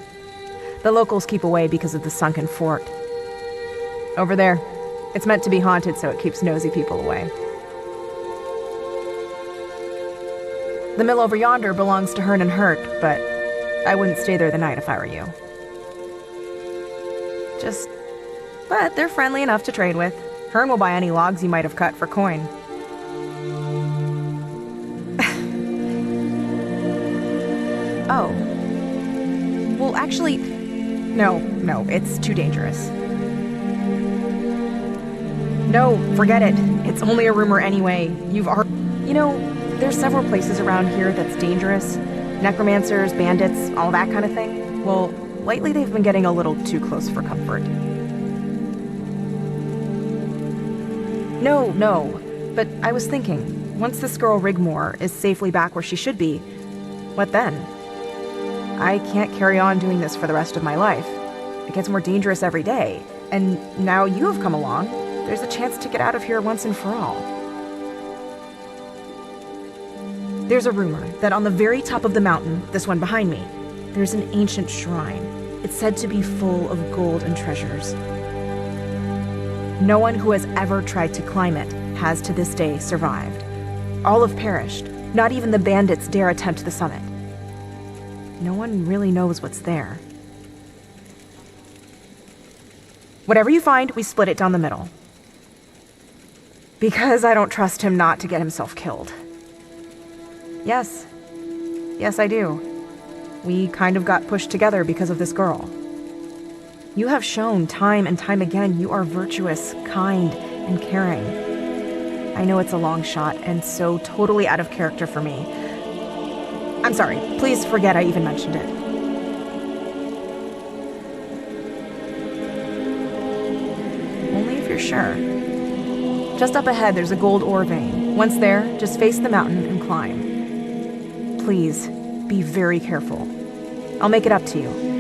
The locals keep away because of the sunken fort. Over there. It's meant to be haunted so it keeps nosy people away. The mill over yonder belongs to Hearn and Hurt, but I wouldn't stay there the night if I were you. But they're friendly enough to trade with. Hearn will buy any logs you might have cut for coin. Oh. Well, actually, no, it's too dangerous. No, forget it. It's only a rumor anyway. You know, there's several places around here that's dangerous. Necromancers, bandits, all that kind of thing. Well, lately they've been getting a little too close for comfort. No, but I was thinking, once this girl Rigmore is safely back where she should be, what then? I can't carry on doing this for the rest of my life. It gets more dangerous every day, and now you have come along. There's a chance to get out of here once and for all. There's a rumor that on the very top of the mountain, this one behind me, there's an ancient shrine. It's said to be full of gold and treasures. No one who has ever tried to climb it has to this day survived. All have perished. Not even the bandits dare attempt the summit. No one really knows what's there. Whatever you find, we split it down the middle. Because I don't trust him not to get himself killed. Yes, I do. We kind of got pushed together because of this girl. You have shown time and time again you are virtuous, kind, and caring. I know it's a long shot and so totally out of character for me. I'm sorry, please forget I even mentioned it. Only if you're sure. Just up ahead, there's a gold ore vein. Once there, just face the mountain and climb. Please, be very careful. I'll make it up to you.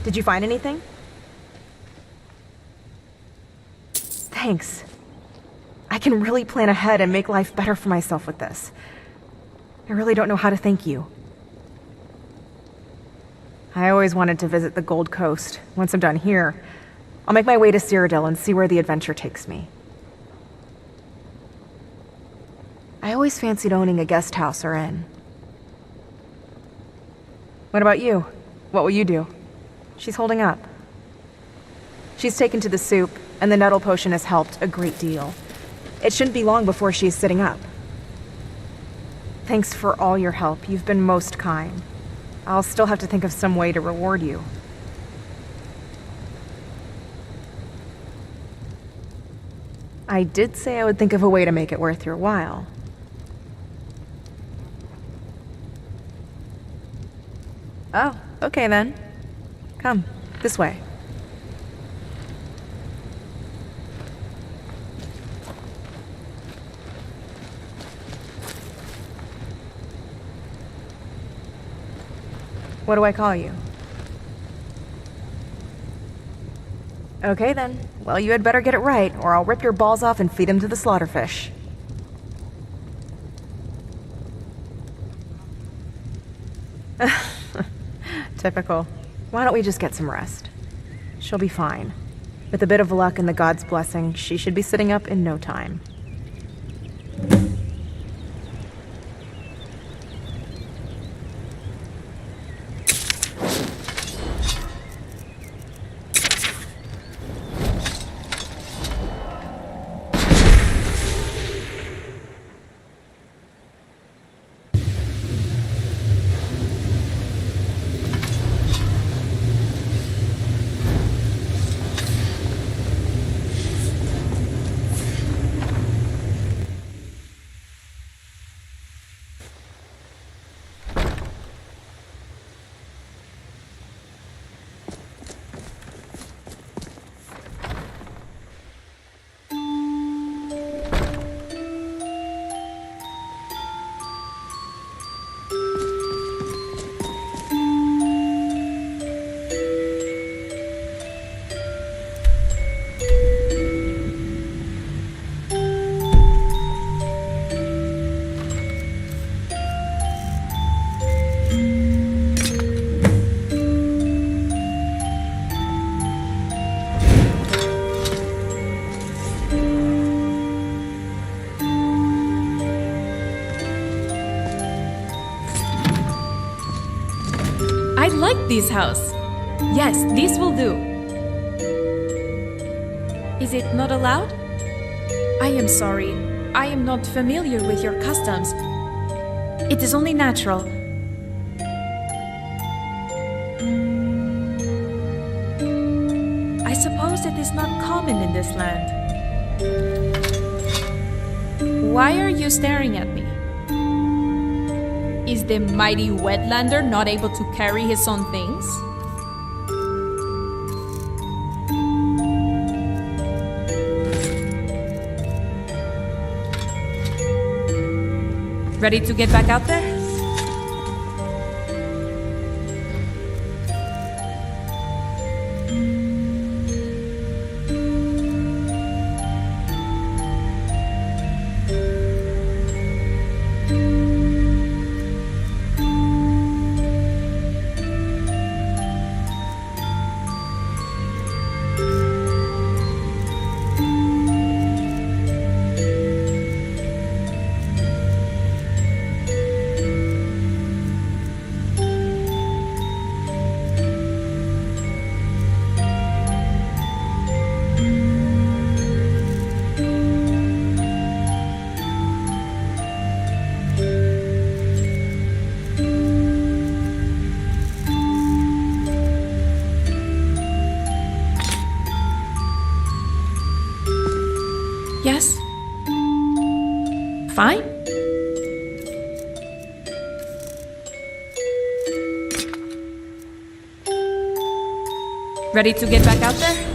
Did you find anything? Thanks. I can really plan ahead and make life better for myself with this. I really don't know how to thank you. I always wanted to visit the Gold Coast. Once I'm done here, I'll make my way to Cyrodiil and see where the adventure takes me. I always fancied owning a guest house or inn. What about you? What will you do? She's holding up. She's taken to the soup, and the nettle potion has helped a great deal. It shouldn't be long before she's sitting up. Thanks for all your help. You've been most kind. I'll still have to think of some way to reward you. I did say I would think of a way to make it worth your while. Oh, okay then. Come, this way. What do I call you? Okay then. Well, you had better get it right, or I'll rip your balls off and feed them to the slaughterfish. Typical. Why don't we just get some rest? She'll be fine. With a bit of luck and the god's blessing, she should be sitting up in no time. This house. Yes, this will do. Is it not allowed? I am sorry. I am not familiar with your customs. It is only natural. I suppose it is not common in this land. Why are you staring at me? Is the mighty wetlander not able to carry his own things? Ready to get back out there? Yes? Fine? Ready to get back out there?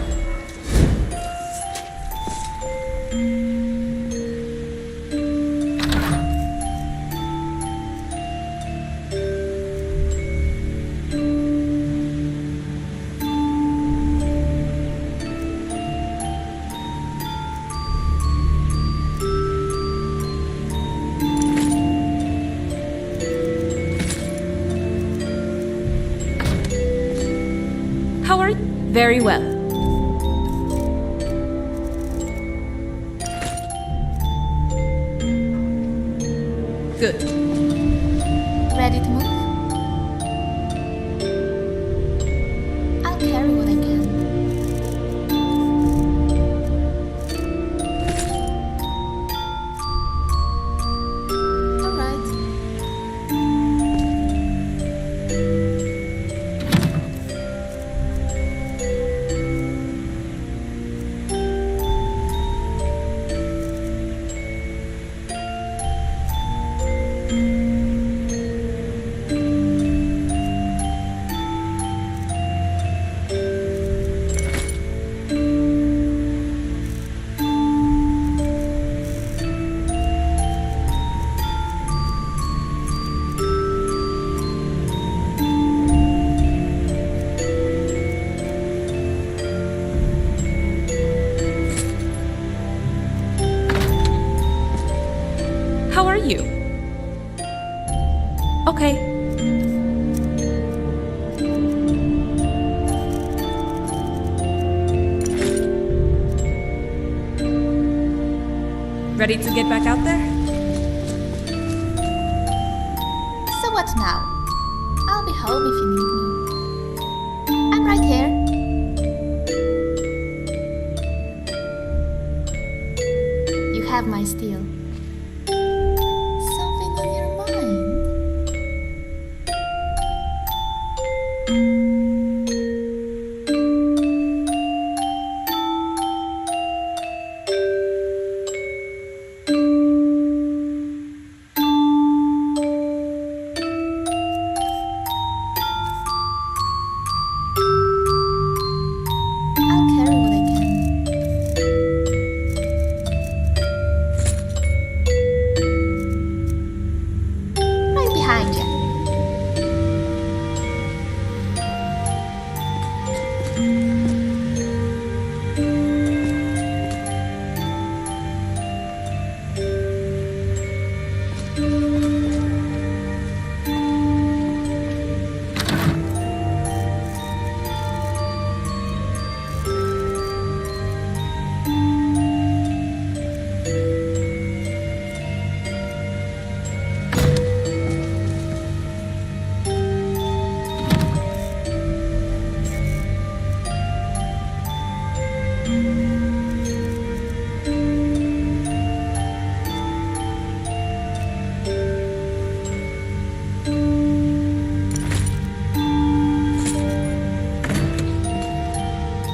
How are you? Very well. Good. Ready to move? I'll carry what I can. Alright. How are you? Okay. Ready to get back out there? So what now? I'll be home if you need me. I'm right here. You have my steel. Something on your mind? I'll carry what I can. Right behind you.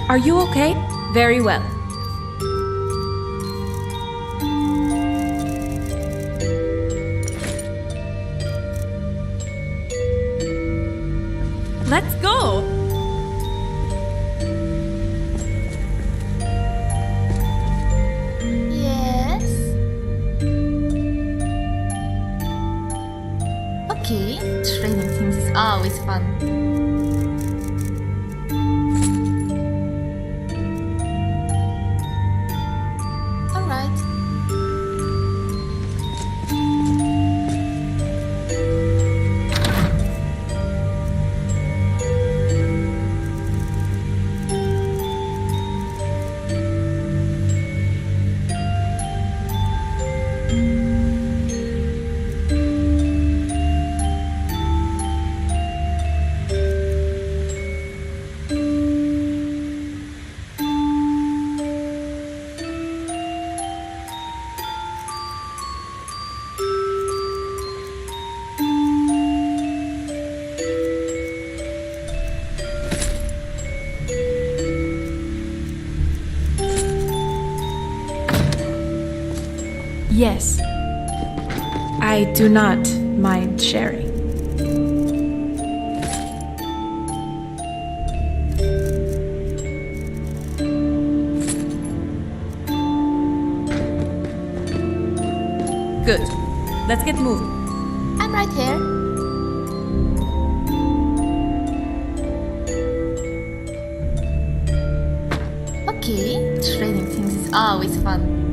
Are you okay? Very well. Let's go! Yes? Okay, training things is always fun. Alright. Yes. I do not mind sharing. Good. Let's get moving. I'm right here. Okay, trading things is always fun.